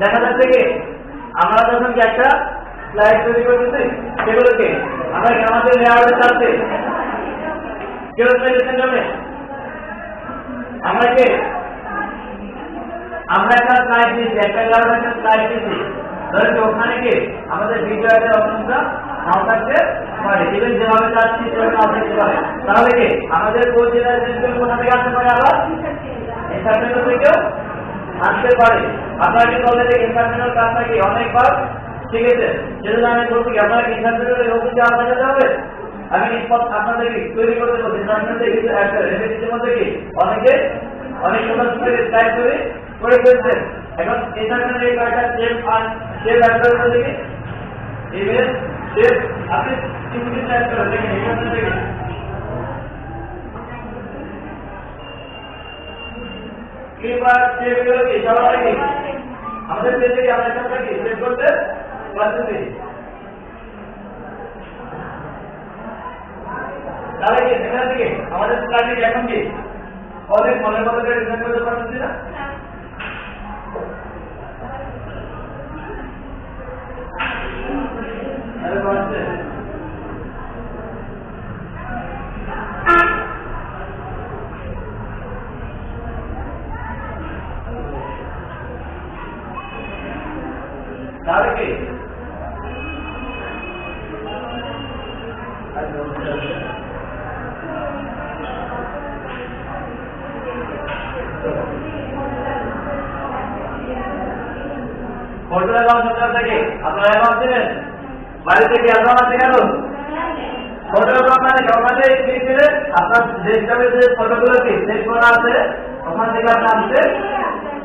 দেখা যাচ্ছে কি আমরা যখন কি একটা স্লাইড তৈরি করতেছি সেগুলোকে আমরা আমাদের লেআউটের সাথে কেউ জন্য আমরা কি আমরা একটা স্লাইড দিয়েছি, একটা লেআউট একটা স্লাইড দিয়েছি, ধরেন ওখানে কি আমাদের ভিডিও এর অপশনটা নাও থাকতে পারে, ইভেন যেভাবে চাচ্ছি সেভাবে নাও থাকতে পারে। তাহলে কি আমাদের কোড জেনারেশন কোথা থেকে আসতে পারে, আবার ইন্টারনেট থেকেও আসতে পারে। আপনারা কিন্তু অলরেডি ইন্টারনেটের কাজটা কি অনেকবার শিখেছেন, যেটা আমি বলছি আপনারা ইন্টারনেটের নতুন যে আপনাদের হবে আমি আপনাদের তৈরি করতে বলছি ইন্টারনেটে কিছু একটা রেসিপির মধ্যে কি অনেকে অনেক সময় স্লাইড তৈরি করে ফেলছেন। এখন ইন্টারনেটে এই কয়েকটা সেভ অ্যাড করে দেখি ইমেজ সেভ আপনি কিছু কিছু অ্যাড করে দেখেন ইন্টারনেট থেকে কিবার সেভ হলো কি সবার কি আমাদের পেজে কি আমরা একটা কি সেভ করতে পারতেছি তাহলে কি এখান থেকে আমাদের স্টাডি এখন কি অনেক মনের মতো করে ডিজাইন করতে পারতেছি না আরে বাচ্চা তাহলে কি হোটেল অ্যাকাউন্ট সরকার থেকে আপনার অ্যাকাউন্ট দিলেন বাড়ি থেকে অ্যাকাউন্ট আছে কেন হোটেল আপনার সকালে ক্লিক দিলে আপনার ডেস্কটপে যে ফটোগুলোকে সেভ করা আছে ওখান থেকে আপনি আসতে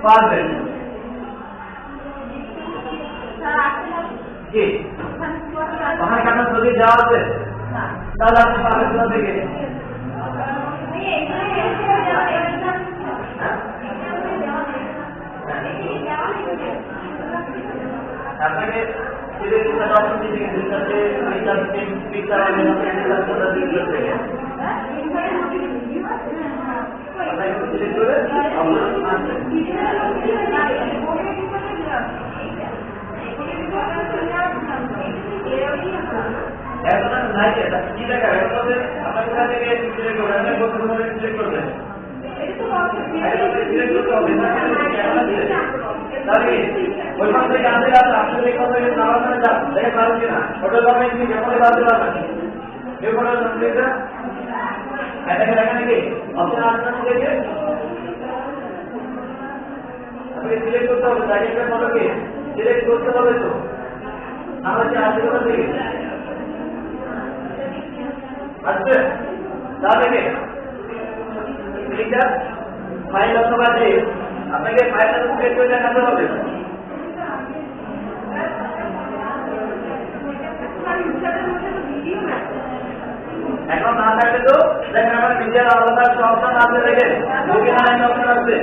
পারবেন কি ওখানে আপনার ছবি দেওয়া আছে তাহলে আপনি পাবেন কোথা থেকে আপনাকে সিলেক্ট অপশন দিতে যেটাতে পিকচার আমি আপনাকে দিতে থেকে আপনাকে সিলেক্ট করে অপশন আছে এখন নাই এটা কি দেখা এর মধ্যে আপনার কোথা থেকে সিলেক্ট করবেন আপনি কোন ধরনের সিলেক্ট করবেন তাহলে ওইখান থেকে আনতে গেলে আপনি এই কথা নামানো যান দেখে পারেন কিনা হোটেল গভর্নমেন্ট কি কেমন বাড়তে পারবেন কেউ কোনো সম্পৃক্ত এটাকে দেখা নাকি অপশন আসবেন দেখে আপনি সিলেক্ট করতে হবে জায়গাটা ফটোকে সিলেক্ট করতে হবে তো আমরা কি আসতে কোথা থেকে আসছে তাহলে ফাইল অথবা যে আপনাকে ফাইলটা সিলেক্ট করে দেখাতে হবে এখন না থাকলে তো দেখেন আমার নিজের আলাদা অপশন আছে দেখেন মুভি না অপশন আছে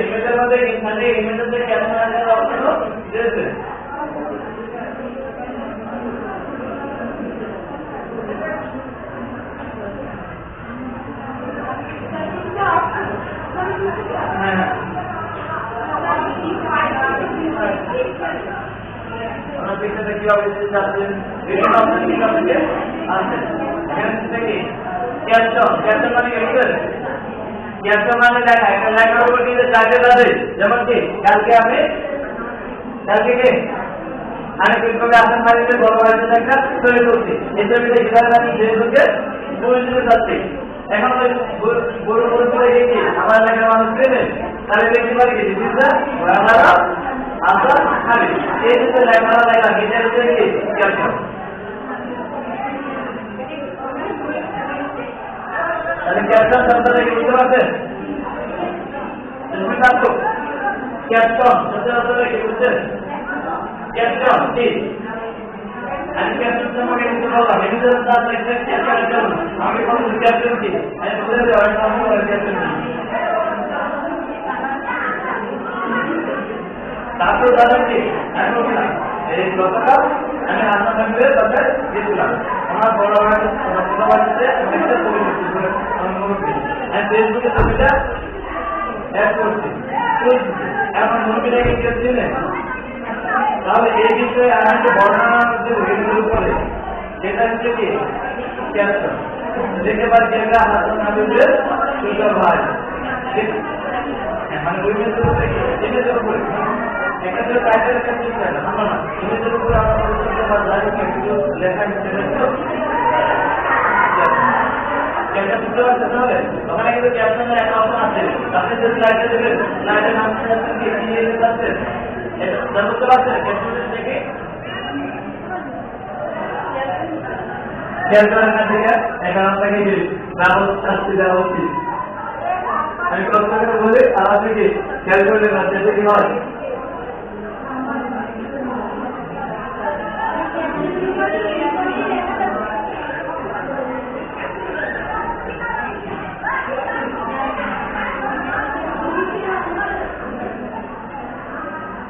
ইমেজের মধ্যে ইমেজের যে ক্যামেরা অপশন দিয়েছে কিভাবে যাচ্ছেন বিভিন্ন অপশন কিভাবে আছে এখানে থেকে ক্যাপশন মানে কি ক্যাপশন মানে লেখা একটা লেখার উপর দিয়ে টাইটেল আছে যেমন কি কালকে কি আমি কিভাবে আসন বাড়িতে বড় বাড়িতে একটা তৈরি করছি এই ছবিটা কিভাবে আমি ফেসবুকে পরিচিত যাচ্ছি এখন ওই বড় বড় করে গিয়ে আমার এলাকার মানুষ পেলে তাহলে দেখতে পারি কি জিনিসটা আপনার খালি এই দুটো লেখা গীতের উপরে কি ক্যাপশন তাহলে ক্যাপশন শব্দটা কি বুঝতে পারছেন ক্যাপশন শব্দটা কি বুঝছেন ক্যাপশন কি আমি ক্যাপশন সম্পর্কে বুঝতে পারলাম এগুলো ক্যাপশন আমি কোনো ক্যাপশন কি আমি বুঝতে পারি ক্যাপশন তারপর দাদা কি এখন না এই গতকাল আমি আপনার সঙ্গে তাদের গেছিলাম আমার বড় ভাই আমার ছোট ভাইতে অনেকটা পরিবর্তন করে আমি ফেসবুকে ছবিটা অ্যাড করছি এখন মুভিটাকে কেউ চিনে তাহলে এই বিষয়ে আমি যে বর্ণনা যে ভিডিও করে সেটা হচ্ছে কি ক্যাপশন দেখতে পারি যে এটা হাসান আবিদের ছোট ভাই মানে ওই ইমেজের উপরে একটা যে টাইটেল একটা ঠিক আছে না না ইমেজের উপরে আমরা পরিচিত বা জানি কিছু লেখা ছিল ক্যাপশন বুঝতে পারছেন তাহলে ওখানে কিন্তু ক্যাপশনের একটা অপশন আছে আপনি যদি টাইটেল দেবেন টাইটেল নাম কি দিয়ে দিতে এটা বুঝতে পারছেন ক্যাপশন থেকে ক্যাপশন থেকে এখান থেকে শাস্তি দেওয়া উচিত আমি কল্পনাকে বলি আর আপনি কি ক্যালকুলেটর আছে এটা কি হয়?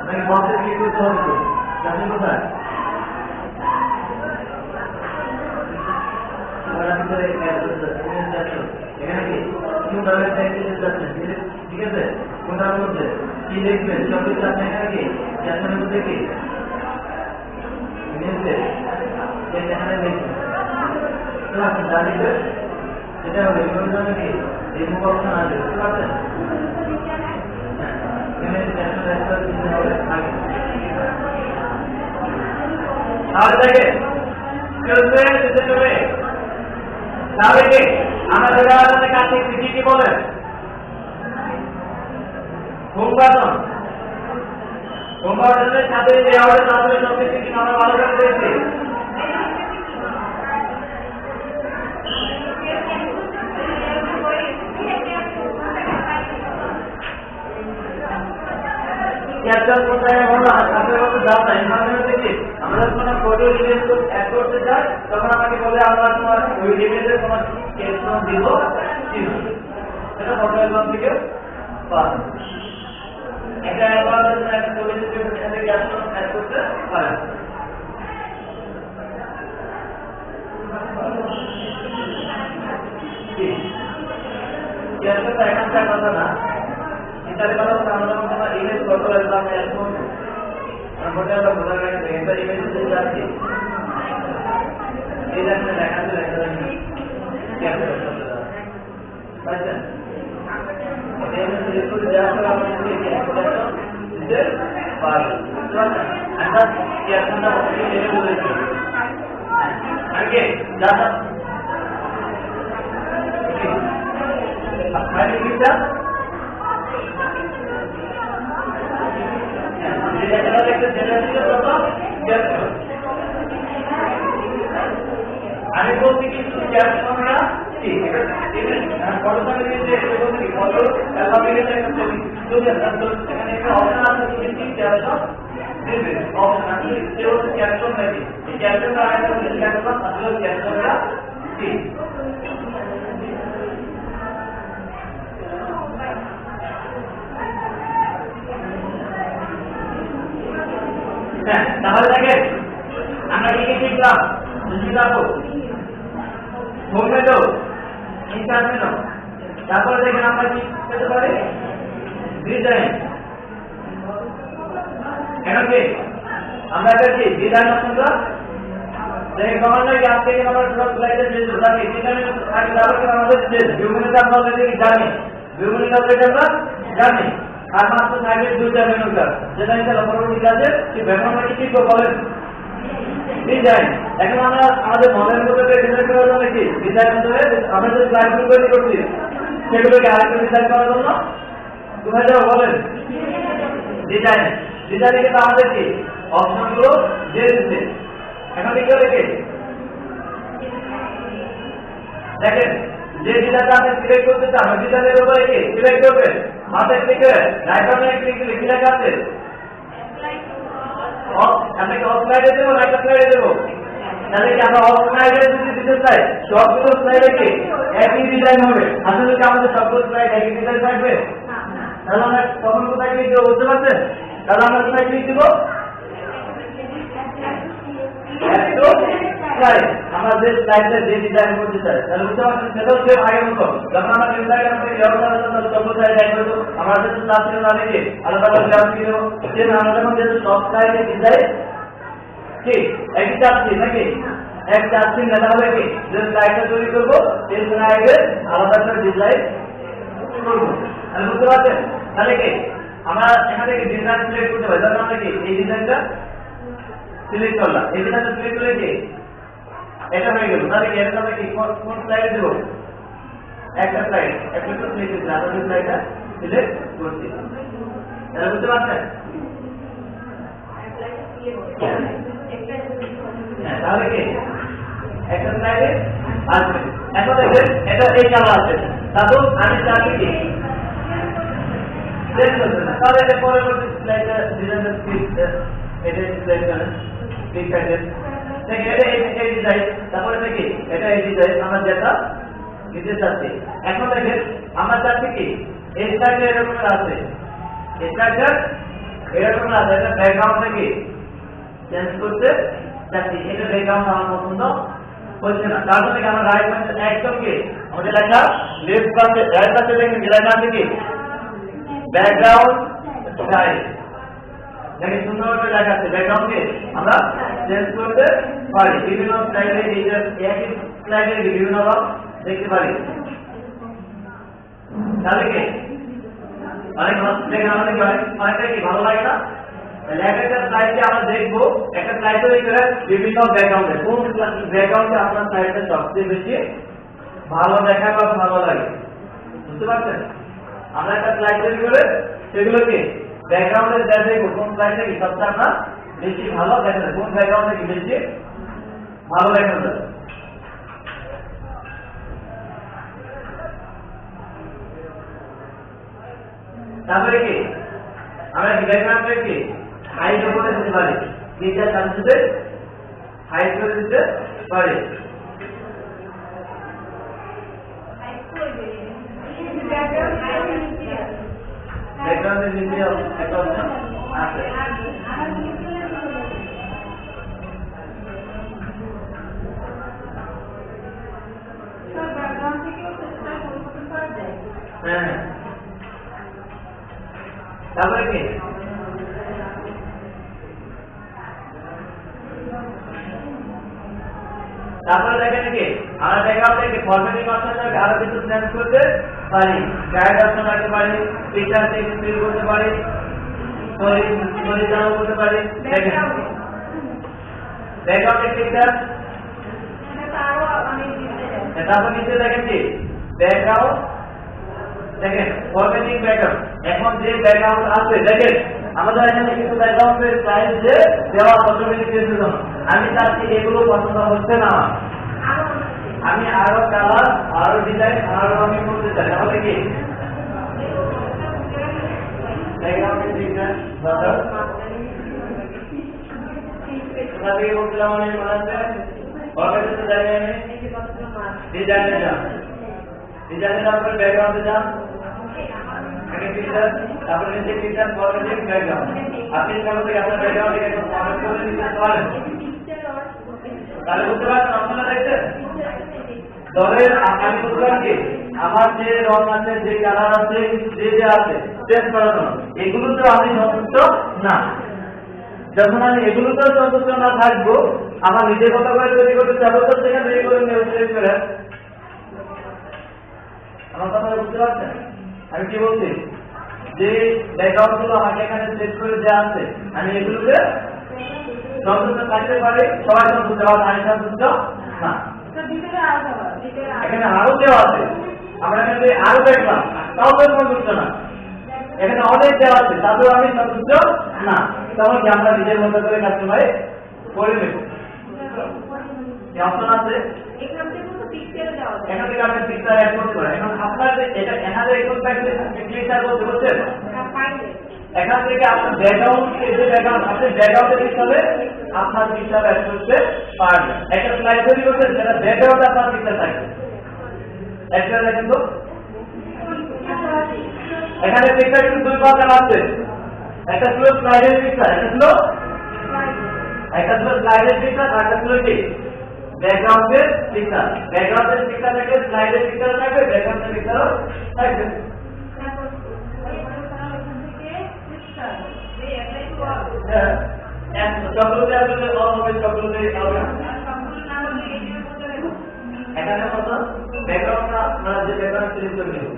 আপনাকে বলতে কি করতে হবে? জানেন কোথায়? এখানে কি কিভাবে যাচ্ছেন ঠিক আছে? কোনটার মধ্যে কি দেখবেন সবই যাচ্ছেন এখানে কি যাচ্ছেন মধ্যে কি এখানে দেখবেন দাঁড়িয়ে সেটা হবে এগুলোর জন্য কি এই মুখটা আসবে বুঝতে পারছেন? তাহলে দেখে তাহলে কি আমাদের কাছে কি বলেন হোমবাটনের সাথে দেওয়া তাহলে সবকিছু কি আমরা ভালো করে পেয়েছি। আমরা যখন কোডিও ইমেজ অ্যাড করতে যাই তখন আমাকে বলে আমরা তোমার ওই ইমেজের কোনো ক্যাপশন দিব সেটা ফটো অ্যালবাম থেকে পাবেন। একটা অ্যালবামের জন্য একটা কোডিও ইমেজের সাথে ক্যাপশন অ্যাড করতে পারেন। ক্যাপশনটা এখানকার কথা না, এটার কথা আমরা কোনো ইমেজ ফটো অ্যালবামে অ্যাড করব। আমরা বোঝা গেছে এটা ইমেজ দিয়ে যাচ্ছি এই দেখতে দেখাতে দেখাতে ক্যাপশন করতে দাও বুঝছেন? এই ইমেজ দিয়ে যাওয়ার আমরা কি ক্যাপশন দিতে পারব। আমরা ক্যাপশনটা ওকে দিয়ে বলেছি আগে দাদা আপনাদের কিটা আমি বলছি কি ক্যাপশনটা ঠিক ফটো সামনে দিয়ে বলছি কি ফটো অ্যালবামে একটা ছবি ছবি এখানে একটা অপশন আছে কি ক্যাপশন দেবে অপশন আছে যে হচ্ছে ক্যাপশন নাকি এই ক্যাপশনটা আগে লেখা আসলে ক্যাপশনটা ঠিক। তাহলে দেখেন আমরা কি কি শিখলাম বুঝতে পারবো বলবে তো ইন্টারনেট তারপরে দেখেন আমরা কি করতে পারি ডিজাইন কেন কি আমরা কি ডিজাইন অপশনটা দেখেন কমান্ডার কি আজকে আমরা সব স্লাইডে যে জানি ডিজাইন আগে তারপরে আমাদের যে ভিউগুলোতে আমরা অলরেডি জানি ভিউগুলোতে আমরা জানি আর মাত্র থাকবে দুইটা মেনুটা যেটা এটা পরবর্তী কাজে কি মেনুটা কি করব বলেন ডিজাইন। এখন আমরা আমাদের মডেল গুলোকে ডিজাইন করার জন্য কি ডিজাইন করে আমরা যে স্লাইডগুলো তৈরি করছি সেগুলোকে আরেকটু ডিজাইন করার জন্য কোথায় যাবো বলেন ডিজাইন। ডিজাইনে কিন্তু আমাদের কি অপশনগুলো দিয়ে দিচ্ছে। এখন কি করে কি দেখেন যে ডিজাইনটা আপনি সিলেক্ট করতে চান ওই ডিজাইনের উপরে কি সিলেক্ট করবেন মাথায় ক্লিক করে রাইট বাটনে ক্লিক করে কি লেখা আছে আমি কি অফ স্লাইডে দেবো রাইট স্লাইডে দেবো তাহলে কি আমরা অফ স্লাইডে যদি দিতে চাই সবগুলো স্লাইডে কি একই ডিজাইন হবে আসলে কি আমাদের সবগুলো স্লাইড একই ডিজাইন থাকবে তাহলে আমরা তখন কোথায় ক্লিক দেবো বুঝতে পারছেন? তাহলে আমরা কোথায় ক্লিক দেবো আমরা যে স্লাইডে যে ডিজাইন করতে চাই তাহলে বুঝতে পারছেন সেটাও সেম আগের মতো যখন আমরা নিউ স্লাইড আমাদের ব্যবহার করতে সব স্লাইড করব আমরা যে ক্লাস ছিল নাকি আলাদা আলাদা ক্লাস ছিল যে আমরা যখন যে সব স্লাইডে ডিজাইন কি একই চাচ্ছি নাকি এক চাচ্ছি না তাহলে কি যে স্লাইডটা তৈরি করব সেই স্লাইডে আলাদা করে ডিজাইন করব। তাহলে বুঝতে পারছেন? তাহলে কি আমরা এখান থেকে ডিজাইন সিলেক্ট করতে পারি তাহলে আমরা কি এই ডিজাইনটা সিলেক্ট করলাম এই ডিজাইনটা সিলেক্ট করলে কি এটা হয়ে গেল। তাহলে কি এটা আমরা কি কোন স্লাইডে দেব একটা স্লাইড একটা তো সিলেক্ট করছি আমরা স্লাইডটা সিলেক্ট করছি। তাহলে বুঝতে পারছেন? তাহলে কি একটা স্লাইডে আসবে এখন দেখেন এটা এই কালার আছে তারপর আমি চাচ্ছি কি চেঞ্জ করতে না তাহলে এটা পরবর্তী স্লাইডে ডিজাইনের স্ক্রিপ্ট এটা স্লাইড করেন ঠিক আছে দেখেন এটা এই ডিজাইন তারপরে দেখি এটা এই ডিজাইন আমরা যেটা নিতে চাচ্ছি এখন দেখেন আমরা চাচ্ছি কি এই স্লাইডে এরকম আছে এই স্লাইডে এরকম আছে এটা ব্যাকগ্রাউন্ড থেকে চেঞ্জ করতে চাচ্ছি এটা ব্যাকগ্রাউন্ড আমার পছন্দ হচ্ছে না তার জন্য আমরা রাইট পাশে একদম কি আমাদের লেখা লেফট পাশে রাইট পাশে দেখেন লেখা আছে কি ব্যাকগ্রাউন্ড স্টাইল দেখেন সুন্দরভাবে লেখা আছে ব্যাকগ্রাউন্ডকে আমরা চেঞ্জ করতে পারি বিভিন্ন স্টাইলে এই যে একই স্লাইডে বিভিন্ন রং দেখতে পারি তাহলে কি অনেক দেখেন আমাদের অনেকটা কি ভালো লাগে না একটা স্লাইডে আমরা দেখবো একটা স্লাইড তৈরি করে বিভিন্ন ব্যাকগ্রাউন্ডে কোন ব্যাকগ্রাউন্ডে আপনার স্লাইডটা সবচেয়ে বেশি ভালো দেখা বা ভালো লাগে বুঝতে পারছেন আমরা একটা স্লাইড তৈরি করে সেগুলোকে ব্যাকগ্রাউন্ডে দেখবো কোন স্লাইডটা কি সবচেয়ে আপনার বেশি ভালো দেখা যায় কোন ব্যাকগ্রাউন্ডে কি বেশি ভালো দেখা যায় তারপরে কি আমরা ব্যাকগ্রাউন্ডে কি হাইট করে দিতে পারি তিনটা চান্সে হাইট করে দিতে পারি ব্যাকগ্রাউন্ডের নিচে একটা অপশন আছে হ্যাঁ তারপরে কি তারপরে দেখেন কি আমরা ব্যাকগ্রাউন্ডে কি ফরম্যাটিং অপশনটাকে আরো কিছু চেঞ্জ করতে পারি গাইড অপশন রাখতে পারি পিকচার টেক্সট ফিল করতে পারি স্টোরি চালু করতে পারি দেখেন ব্যাকগ্রাউন্ডে পিকচার তারপর নিচে দেখেন কি ব্যাকগ্রাউন্ড দেখেন ফরম্যাটিং ব্যাকগ্রাউন্ড এখন যে ব্যাকগ্রাউন্ড আছে দেখেন আমাদের এখানে কিছু ব্যাকগ্রাউন্ডের সাইজ যে দেওয়া অটোমেটিক এর জন্য আমি চাচ্ছি এগুলো পছন্দ হচ্ছে না আমি আরো কালার আরো ডিজাইন আরো আমি করতে চাই তাহলে কি ব্যাকগ্রাউন্ডের ডিজাইন বাজার তাহলে বলছিলাম আমি মনে আছে অর্গানাইজেশন জায়গায় আমি ডিজাইনে যান ডিজাইনে তারপরে ব্যাকগ্রাউন্ডে যান আগে পিকচার তারপরে নিচে পিকচার ফরম্যাটিং ব্যাকগ্রাউন্ড আপনি এখান থেকে আপনার ব্যাকগ্রাউন্ডে একদম ফরম্যাট করে নিতে পারেন তাহলে বুঝতে পারছেন আপনারা দেখছেন ধরেন আমি বুঝতে পারছি আমার যে রং আছে যে কালার আছে যে আছে চেঞ্জ করার জন্য এগুলোতে আমি সন্তুষ্ট না যখন আমি এগুলোতে সন্তুষ্ট না থাকবো আমার নিজের কথা করে তৈরি করতে চাবো তো সেখানে তৈরি করে নিয়ে করে আমার কথা বুঝতে পারছেন আমি কি বলছি যে ব্যাকগ্রাউন্ড গুলো আমাকে এখানে সেট করে দেওয়া আছে আমি এগুলোকে সন্তুষ্ট থাকতে পারি সবাই সন্তুষ্ট হওয়া আমি সন্তুষ্ট না এখানে আরো দেওয়া আছে আমরা এখানে আরো দেখলাম তাও তো সন্তুষ্ট না এখানে অনেক দেওয়া আছে তাতেও আমি সন্তুষ্ট না তখন কি আমরা নিজের মতো করে কাস্টমাইজ করে নেব অপশন আছে এখান থেকে আপনি পিকচার অ্যাড করতে পারেন এখন আপনার এটা এখানে একটু ক্লিকটা করতে বলছেন এখান থেকে আপনার ব্যাকগ্রাউন্ড যে ব্যাকগ্রাউন্ড আপনি ব্যাকগ্রাউন্ডে লিখতে হবে আপনার পিকচার অ্যাড করতে পারবেন একটা স্লাইড তৈরি করতে যেটা ব্যাকগ্রাউন্ডে আপনার পিকচার থাকবে একটা দেখেন তো এখানে পিকচার কিন্তু দুই প্রকার আছে একটা ছিল স্লাইডের পিকচার একটা ছিল স্লাইডের পিকচার আর একটা ছিল কি ব্যাকগ্রাউন্ডের পিকচার ব্যাকগ্রাউন্ডের পিকচার থেকে স্লাইডের পিকচার থাকবে ব্যাকগ্রাউন্ডের পিকচারও থাকবে চক্রতে আসলে হবে চক্রতে হবে এখানে কত ব্যাকগ্রাউন্ডটা আমরা যে ব্যাকগ্রাউন্ড সিলেক্ট করে নেব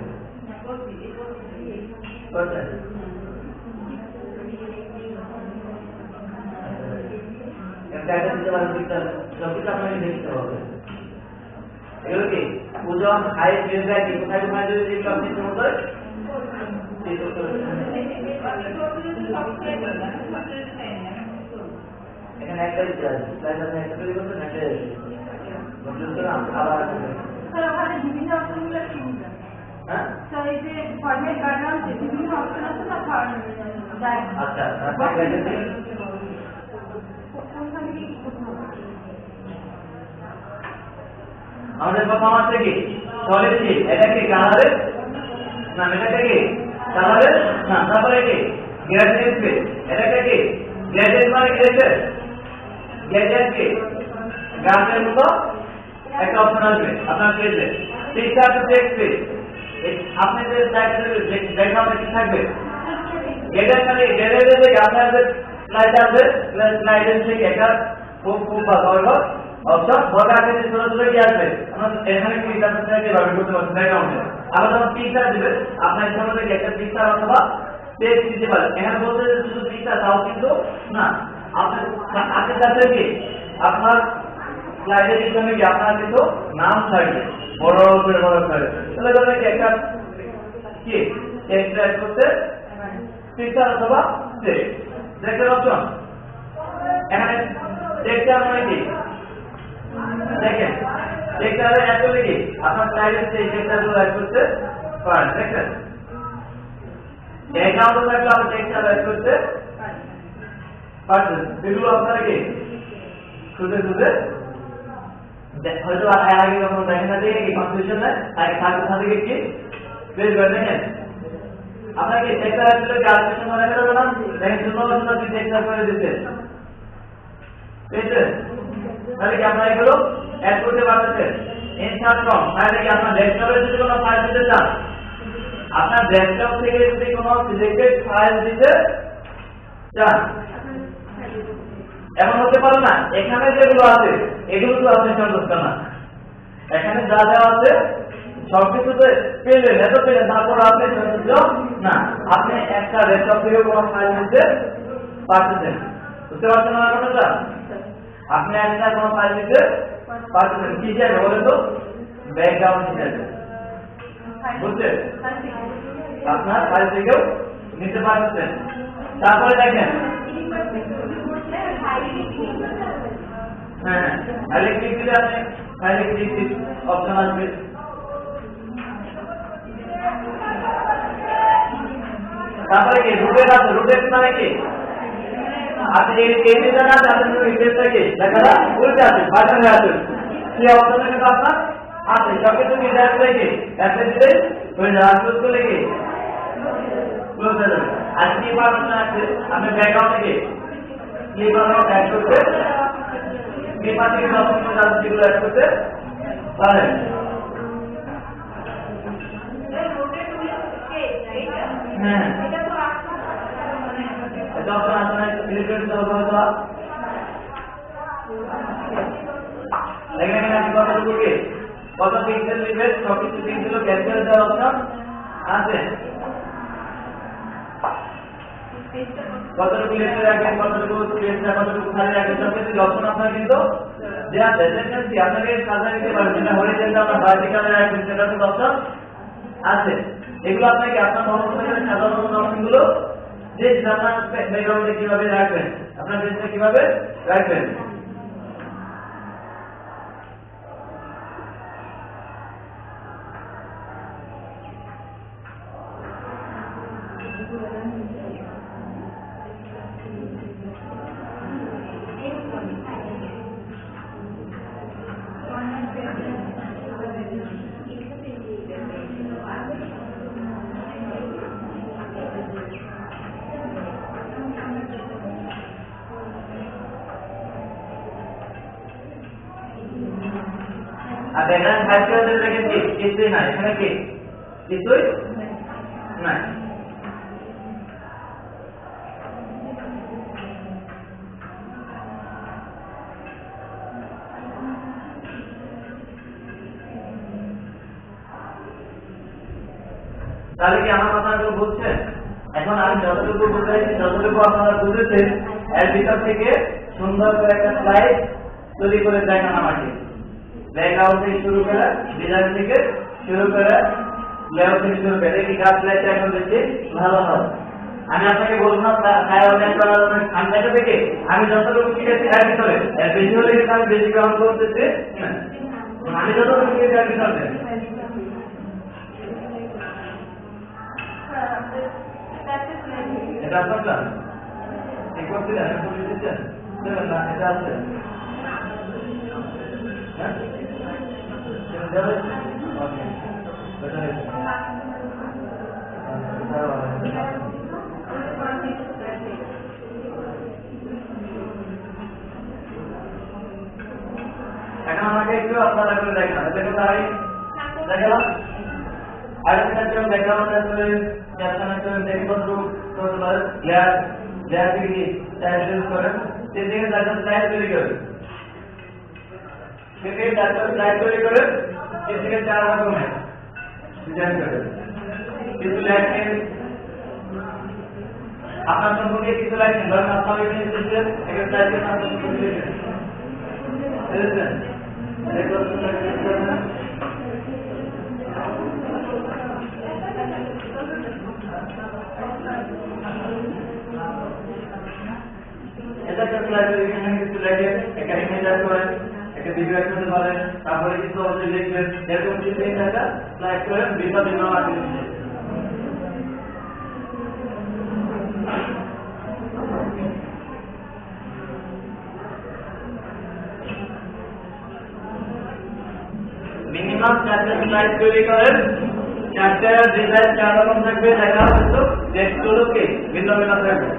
একটা দিতে পারেন পিকচার সবকিছু আপনাকে দেখতে হবে এগুলো কি ওজন হাইট লেন্থ কি কোথায় কোথায় যদি আপনি মতো এখানে একটা স্লাইড আছে একটা তৈরি করতে আবার হ্যাঁ তো এই যে ফরম্যাট ব্যাকগ্রাউন্ড বিভিন্ন অপশন আছে না যায় আচ্ছা তারপরে কোনখানে কি করতে হবে? আমাদের প্রথম আছে কি সলিড শিট, এটা কি কালারের না, এটা কি কালারের না, তারপরে কি গ্রেডিয়েন্ট স্পেস, এটা কি গ্রেডিয়েন্ট মানে গ্রেডিয়েন্ট গ্রেডিয়েন্ট কি গ্রাফের মতো একটা অপশন আসবে আপনার পেজে, পিকচার টু টেক্সট পেজ। আপনি যে ব্যাকগ্রাউন্ডে কি থাকবে গ্রেডিয়েন্ট মানে গ্রেডিয়েন্ট থেকে আপনার যে স্লাইড আছে স্লাইডের থেকে একটা খুব বা বড় অপশন বড় আকারে ছোট ছোট কি আসবে আমরা এখানে কি কাজ থেকে ভাবে করতে পারবো ব্যাকগ্রাউন্ডে। আবার যখন পিকচার দিবেন আপনার সামনে থেকে একটা পিকচার অথবা টেক্সট দিতে পারেন। এখানে বলতে শুধু পিকচার তাও কিন্তু না, আপনার আগের কাছে কি আপনার স্লাইডের পিছনে কি আপনার কিন্তু নাম থাকবে বড় করে থাকবে, তাহলে ধরেন কি একটা কি টেক্সট টাইপ করতে পিকচার অথবা টেক্সট দেখতে অপশন। এখানে টেক্সচার মানে কি দেখেন টেক্সচারে অ্যাকচুয়ালি কি আপনার স্লাইডের সেই টেক্সচারগুলো অ্যাড করতে পারেন, দেখেন ব্যাকগ্রাউন্ড থাকলে আপনি টেক্সচার অ্যাড করতে পারবেন। এগুলো আপনারা কি খুঁজে খুঁজে হয়তো আগে যখন দেখেন না দেখে কি কনফিউশন হয় তাকে সাথে সাথে কি বের করে দেখেন আপনার কি টেক্সচার অ্যাকচুয়ালি ক্যালকুলেশন করে দেখা যাবে না, দেখেন শূন্য কি টেক্সচার করে দিতে পেয়েছেন, তাহলে কি আপনারা এগুলো অ্যাড করতে পারতেছেন। ইনসার্ট ফ্রম তাহলে কি আপনার ডেস্কটপে যদি কোনো ফাইল দিতে চান, আপনার ডেস্কটপ থেকে যদি কোনো সিলেক্টেড ফাইল দিতে চান এমন হতে পারে না এখানে যেগুলো আছে এগুলো তো আপনি সন্তুষ্ট না, এখানে যা যা আছে সবকিছুতে পেলেন এত পেলেন তারপর আপনি সন্তুষ্ট না, আপনি একটা ডেস্কটপ থেকে কোনো ফাইল দিতে পারতেছেন, বুঝতে পারছেন না কথাটা? আপনি একটা কোনো ফাইল দিতে পারতেছেন কি হিসাবে বলে তো ব্যাকগ্রাউন্ড হিসাবে, বুঝছেন? আপনার ফাইল থেকেও নিতে পারতেছেন। তারপরে দেখেন হ্যাঁ ফাইলে ক্লিক দিলে আপনি ফাইলে ক্লিক অপশন আসবে। তারপরে কি রুটের আছে, রুটের মানে কি আপনি এই যে জায়গা আছে ইন্টারফেস থেকে দেখা উল্টে আছে বাটনে আছে সেই অপশনে কিন্তু আপনার আছে সবকিছু কি দেখা যায় কি অ্যাপ্লাই দিলে ওই রাস্তা করে কি ক্লোজ হয়ে যাবে। আর কি বাটন আছে আপনি ব্যাকগ্রাউন্ড থেকে কি বাটন অ্যাড করতে কি পাশে কি অপশন আছে যেগুলো অ্যাড করতে পারেন। হ্যাঁ এটা আপনার আসলে সিলেক্টেড করতে হবে। এখানে আপনি কতটুকু কি কত পিক্সেল নেবেন সবকিছু পিক্সেল ক্যাপচার দেওয়ার অপশন আছে, কতটুকু লিখতে রাখবেন কতটুকু স্পেসটা কতটুকু খালি রাখবেন সবকিছু অপশন আপনার কিন্তু দেয়া আছে। দেখেন কি আপনাকে সাজা দিতে পারবেন যেটা হরিজন্টাল বা ভার্টিক্যালে রাখবেন সেটা তো অপশন আছে। এগুলো আপনাকে আপনার মনোযোগের সাধারণ অপশনগুলো যে আপনার ব্যাকগ্রাউন্ডে কিভাবে রাখবেন আপনার পেজটা কিভাবে রাখবেন। আর এখানে ফাইল দেখেন কি কিছুই নাই, এখানে কি কিছুই নাই। তাহলে কি আমার কথাগুলো বুঝছেন? এখন আমি যতটুকু বুঝাইছি যতটুকু আপনারা বুঝেছেন এর ভিতর থেকে সুন্দর করে একটা স্লাইড তৈরি করে দেখান আমাকে। ব্যাকগ্রাউন্ড থেকে শুরু করে ডিজাইন থেকে শুরু করে লেআউট থেকে শুরু করে এই গাছ লাইটটা এখন বেশি ভালো হবে। আমি আপনাকে বললাম ঠান্ডাটা থেকে আমি যতটুকু শিখেছি এর ভিতরে এর বেশি হলে কিন্তু আমি বেশি গ্রহণ করতেছি, আমি যতটুকু শিখেছি এর ভিতরে এটা আপনার প্ল্যান ঠিক করছিলেন এখন দিচ্ছেন দেবেন না এটা আছে হ্যাঁ যাবে ওকে বেটার এখন আমাকে একটু আপনারা করে দেখান দেখুন তাই দেখালাম আরেকটা জন্য দেখালাম আসলে ক্যাপশন একটা দেখবো তো তোমার লেয়ার লেয়ার থেকে টাইটেল করেন সেদিকে ডাটা স্লাইড তৈরি করেন সেদিকে ডাটা স্লাইড তৈরি করেন সেদিকে চার রকমের ডিজাইন করেন কিছু লেখেন আপনার সম্পর্কে কিছু লেখেন ধরেন আপনার এখানে এসেছেন একটা স্লাইডের নাম সম্পর্কে লিখেন বুঝেছেন দেখো এটা একটা লাইব্রেরি এখানে কিছু লেখেন একটা ইমেজ অ্যাড করেন একটা ভিডিও অ্যাড করতে পারেন তারপরে কিছু অবশ্যই লিখবেন এরকম কিছু একটা স্লাইড করেন বিভিন্ন আর্টিকেল মিনিমাম 4টা স্লাইড তৈরি করেন 4টা ডিজাইন 4 রকম থাকবে দেখা হচ্ছে টেক্সটগুলোকে ভিন্ন ভিন্ন থাকবে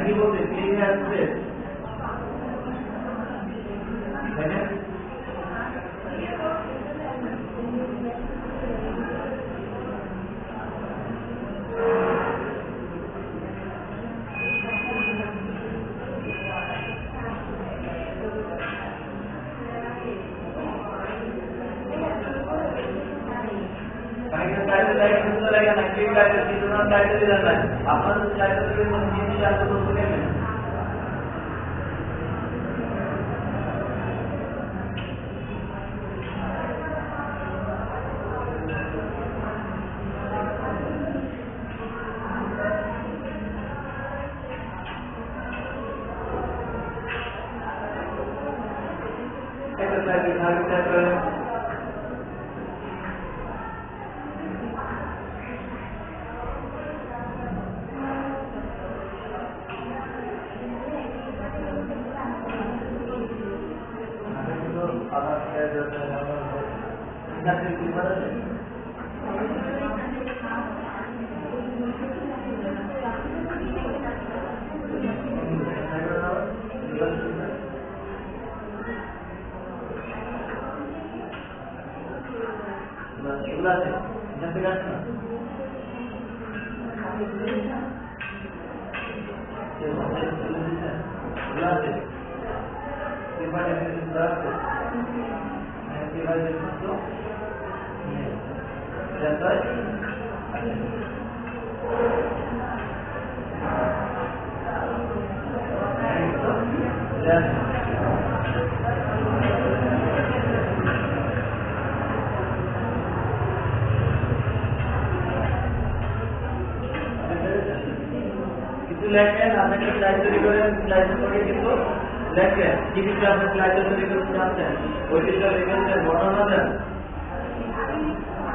কি বলতে ক্লিন আসছে লেখেন আপনাকে স্লাইড তৈরি করেন স্লাইড করে কিন্তু লেখেন কি কিছু আপনি স্লাইড তৈরি করতে চাচ্ছেন ওই বিষয়ে লিখেছেন বর্ণনা দেন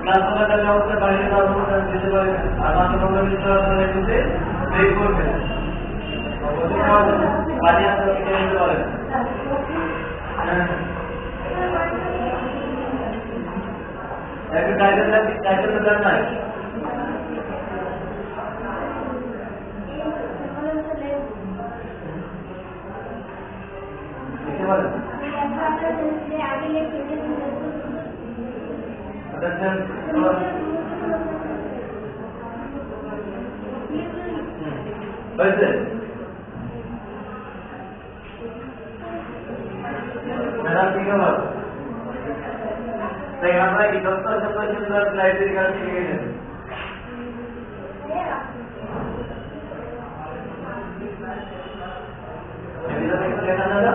ক্লাস করার অবস্থা বাইরে যাওয়ার দিতে পারেন আর বাকি প্রোগ্রাম বিষয়ে লিখতে ব্রেক করবেন বাড়ি আপনারা লিখে নিতে পারেন একটা টাইটেল দেন নাই আমরা এই দপ্তর লাইব্রেরি কাছে শিখে গেছেন দেখা দাদা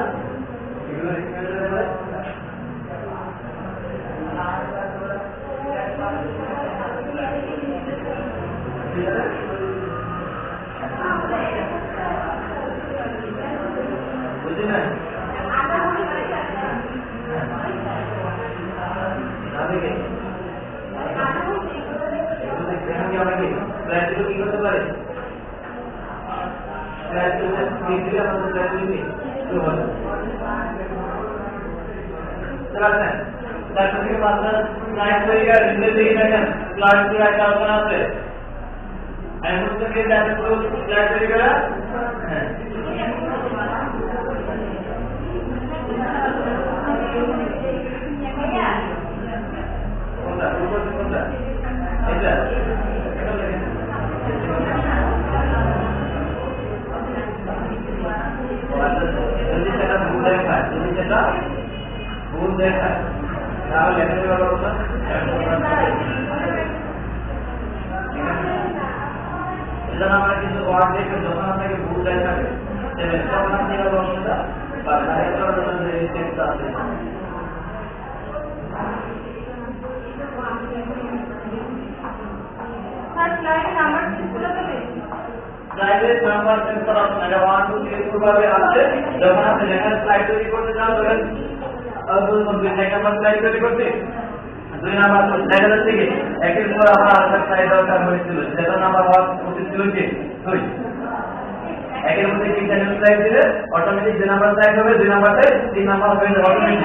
বুঝলি না? দেখে অনেকে প্রাইসগুলো কি করতে পারে? প্রাইসগুলো দিলে আমাদের প্রাইসগুলি শুরু হবে। তারপর থেকে আপনার প্রাইস তৈরি করে নিচে দিকে দেখেন প্লাস দিয়ে একটা অপশন আছে। আমি বলতে গিয়ে যাতে পুরো প্লাস তৈরি করা হ্যাঁ কোনটা কোনটা এটা যদি সেটা ভুল দেখায় তাহলে লেখা দেওয়ার কথা এটা আমরা কিন্তু ওয়ার্ড দেখে যখন আপনাকে ভুল দেখাবে তখন আপনি অবস্থা বা টেক্সট আছে স্লাইডের নাম্বার সেট করা আপনারা 1 2 3 4 ভাবে আছে যখন আপনি লেখার স্লাইড তৈরি করতে চান ধরেন এক নাম্বার স্লাইড তৈরি করতে 2 নাম্বার দেখা যাচ্ছে কি একের পর আবার আরেকটা স্লাইড দরকার হয়েছিল যেটা নাম্বার হওয়া উচিত ছিল কি 2 একের মধ্যে কি চ্যানেল স্লাইড দিলে অটোমেটিক 2 নাম্বার স্লাইড হবে 2 নাম্বারে 3 নাম্বার হবে অটোমেটিক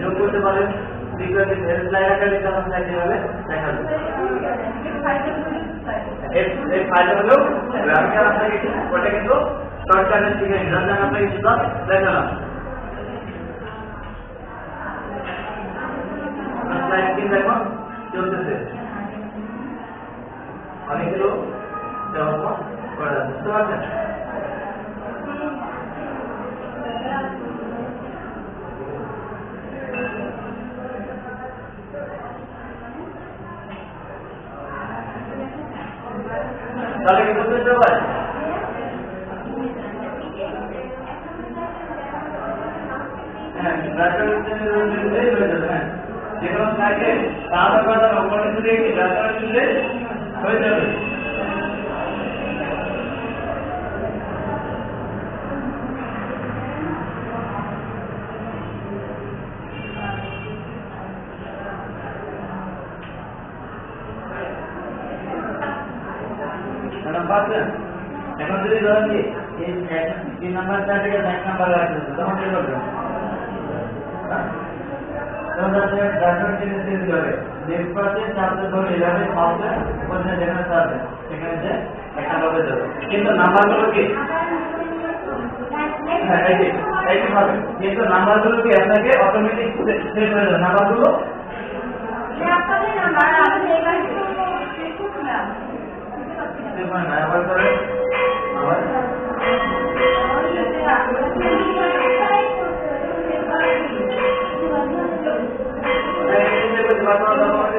যোগ করতে পারেন দেখালাম দেখো চলতেছে অনেকগুলো ডেভেলপমেন্ট করা যাচ্ছে বুঝতে পারছেন তাহলে কি বুঝতে পারেন হ্যাঁ যেকোনো স্লাইডে তার ব্যাপারটা নম্বর দিয়ে কি ব্যাপার দিলে হয়ে যাবে এখন যদি ধরেন কি এই 3 নাম্বার চার্টে 1 নাম্বার রাখতে তখন কি করবেন কিন্তু নাম্বারগুলো কি কিন্তু নাম্বারগুলো কি আপনাকে অটোমেটিক সেট হয়ে যাবে নাম্বারগুলো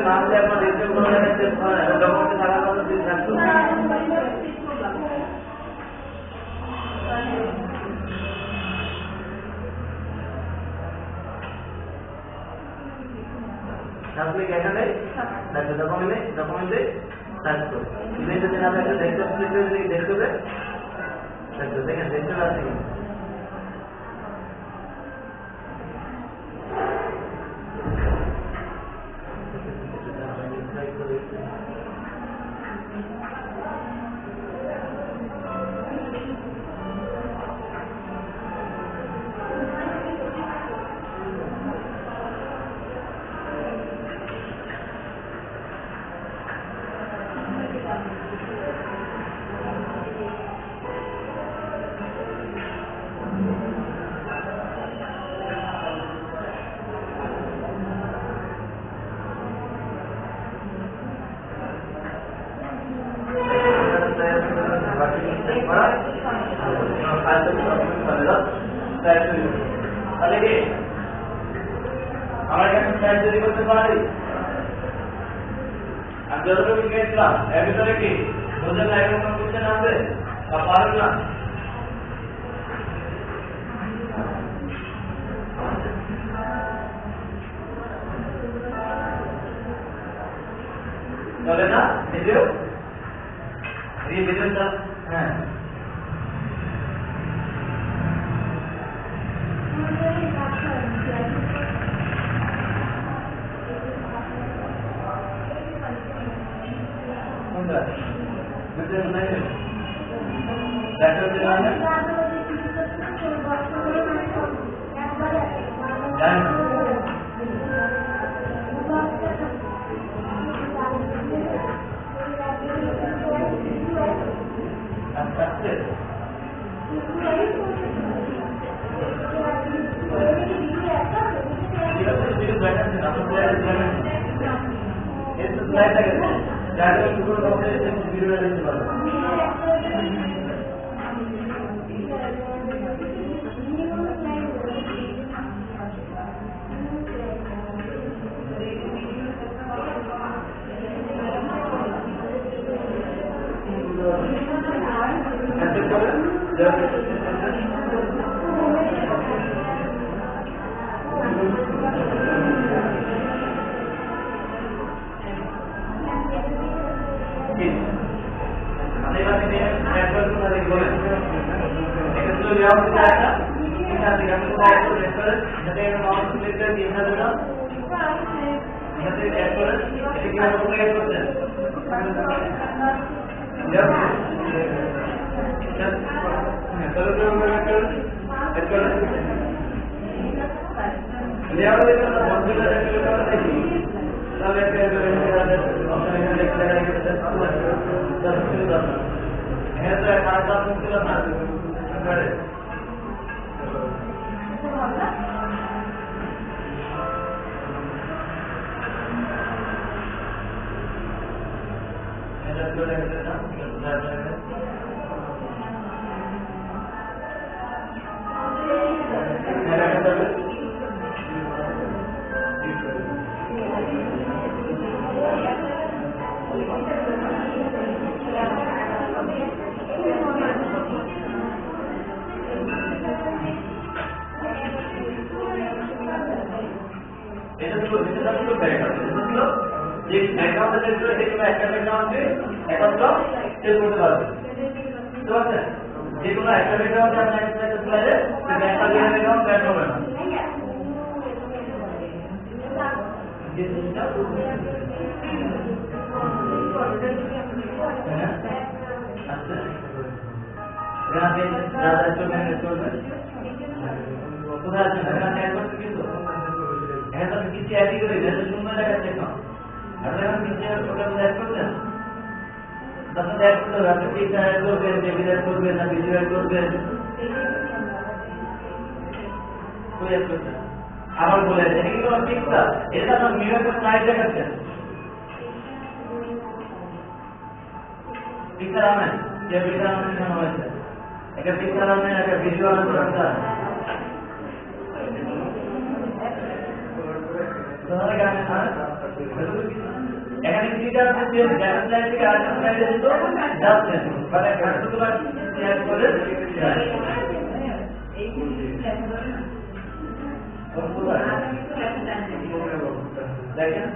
নাম দিয়ে আপনার রেজিস্টার করে ডকুমেন্টে থাকার কথা ঠিক থাকতো তাহলে এখানে ডকুমেন্টে সার্চ করুন ইমেজ যদি আপনি একটা ডেস্কটপ ক্লিক করে দেখে দেখবেন দেখেন ডেস্কটপ আছে কি 5 চলে দাও স্লাইড তৈরি করো তাহলে কি আমরা এখানে স্লাইড তৈরি করতে পারি আর যতটুকু গেছিলাম এর ভিতরে কি বোঝেন না এরকম কোশ্চেন আছে বা পারবেন না চলে না ভিডিও এই ভিডিওটা হ্যাঁ কোনটা ভিডিও নাই দেখো দিন না জানেন আবার বলে এটা কি কোনো পিকচার এটা তো মিররের স্লাইড দেখাচ্ছেন পিকচার আনেন যে পিকচার আনেন কেন হয়েছে একটা পিকচার আনেন একটা ভিডিও আনেন দরকার এখানে পিকচার আছে ডেটা স্লাইড থেকে আরেকটা স্লাইডে দিত যাচ্ছেন মানে ঘাটগুলো শেয়ার করে এই দেখেন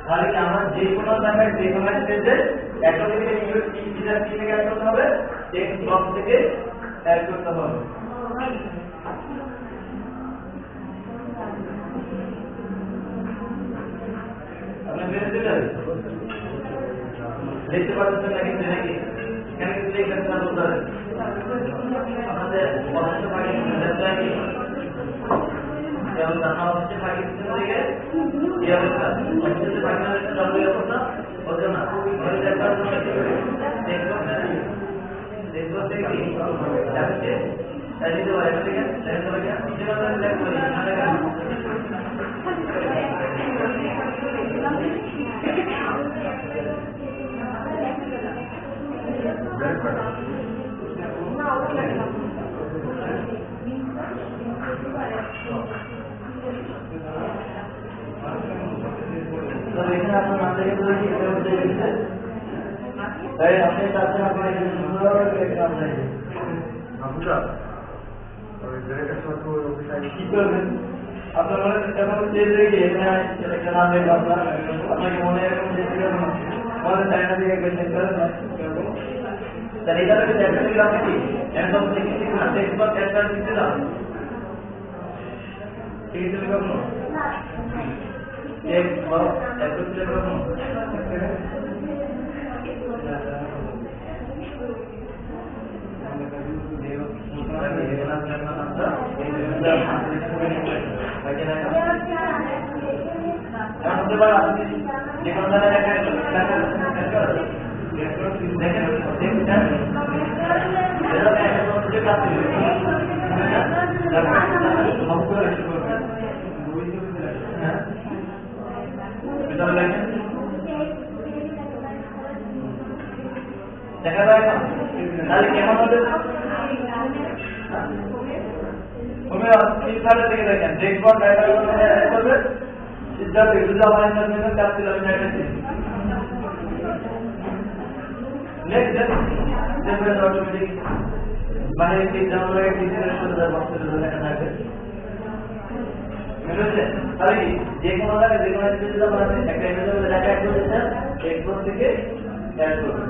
তাহলে আমরা যে কোনো জায়গায় যে কোনো স্টেজে একটা থেকে ইউটিলিটি থেকে অ্যাড করতে হবে টেক্সট বক্স থেকে অ্যাড করতে হবে আপনি বের দিতে লিখতে পারছেন নাকি এখানে লিখে আপনার বলতে হবে আমাদের পছন্দ পাখি কি যেমন জানা হচ্ছে পাখি থেকে কি অবস্থা অবশ্যই পাখি একটা জলবায়ু অবস্থা হতো না ঘরে দেখার জন্য দেখবো থেকে কি যাচ্ছে তাই দিতে পারে না থেকে দেখতে পারে যেভাবে দেখতে পারি আপনার মনে এখন চেঞ্জ হয়ে গিয়ে একটা নাম দেখবো আপনাকে মনে এরকম মনে চায়না দিকে চেঞ্জ করে তাহলে এটা থেকে দেখা দিলাম নাকি একদম থেকে না দেখবো ক্যান্সার দিতে দাও ঠিক আছে কখনো এক বড় একদম কখনো যে কোনো দেখা যায় না তাহলে কেমন হবে তুমি 3 সালের থেকে দেখেন দেখবো করবে সিদ্ধান্ত এগুলো আমার জন্য 4 কিলোমিটার নেক্সট অটোমেটিক মানে এক্সাম লাগে টিচারের সাথে বক্তব্য লেখা থাকবে বুঝেছেন তাহলে কি যে কোনো জায়গায় যে কোনো স্টেজে আমরা একটা ইমেজের লেখা অ্যাড করে দিচ্ছেন এক্সপোর্ট থেকে অ্যাড করবেন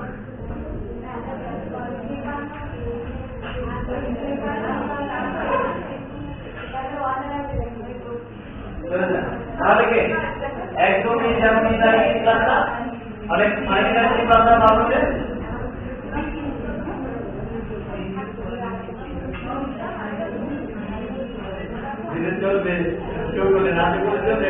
তাহলে কি একদমই যেমন ইন্টারেক্টিভ ক্লাসটা অনেক ইন্টারেক্টিভ ক্লাসটা ভাবছে চলবে চলবে না চলবে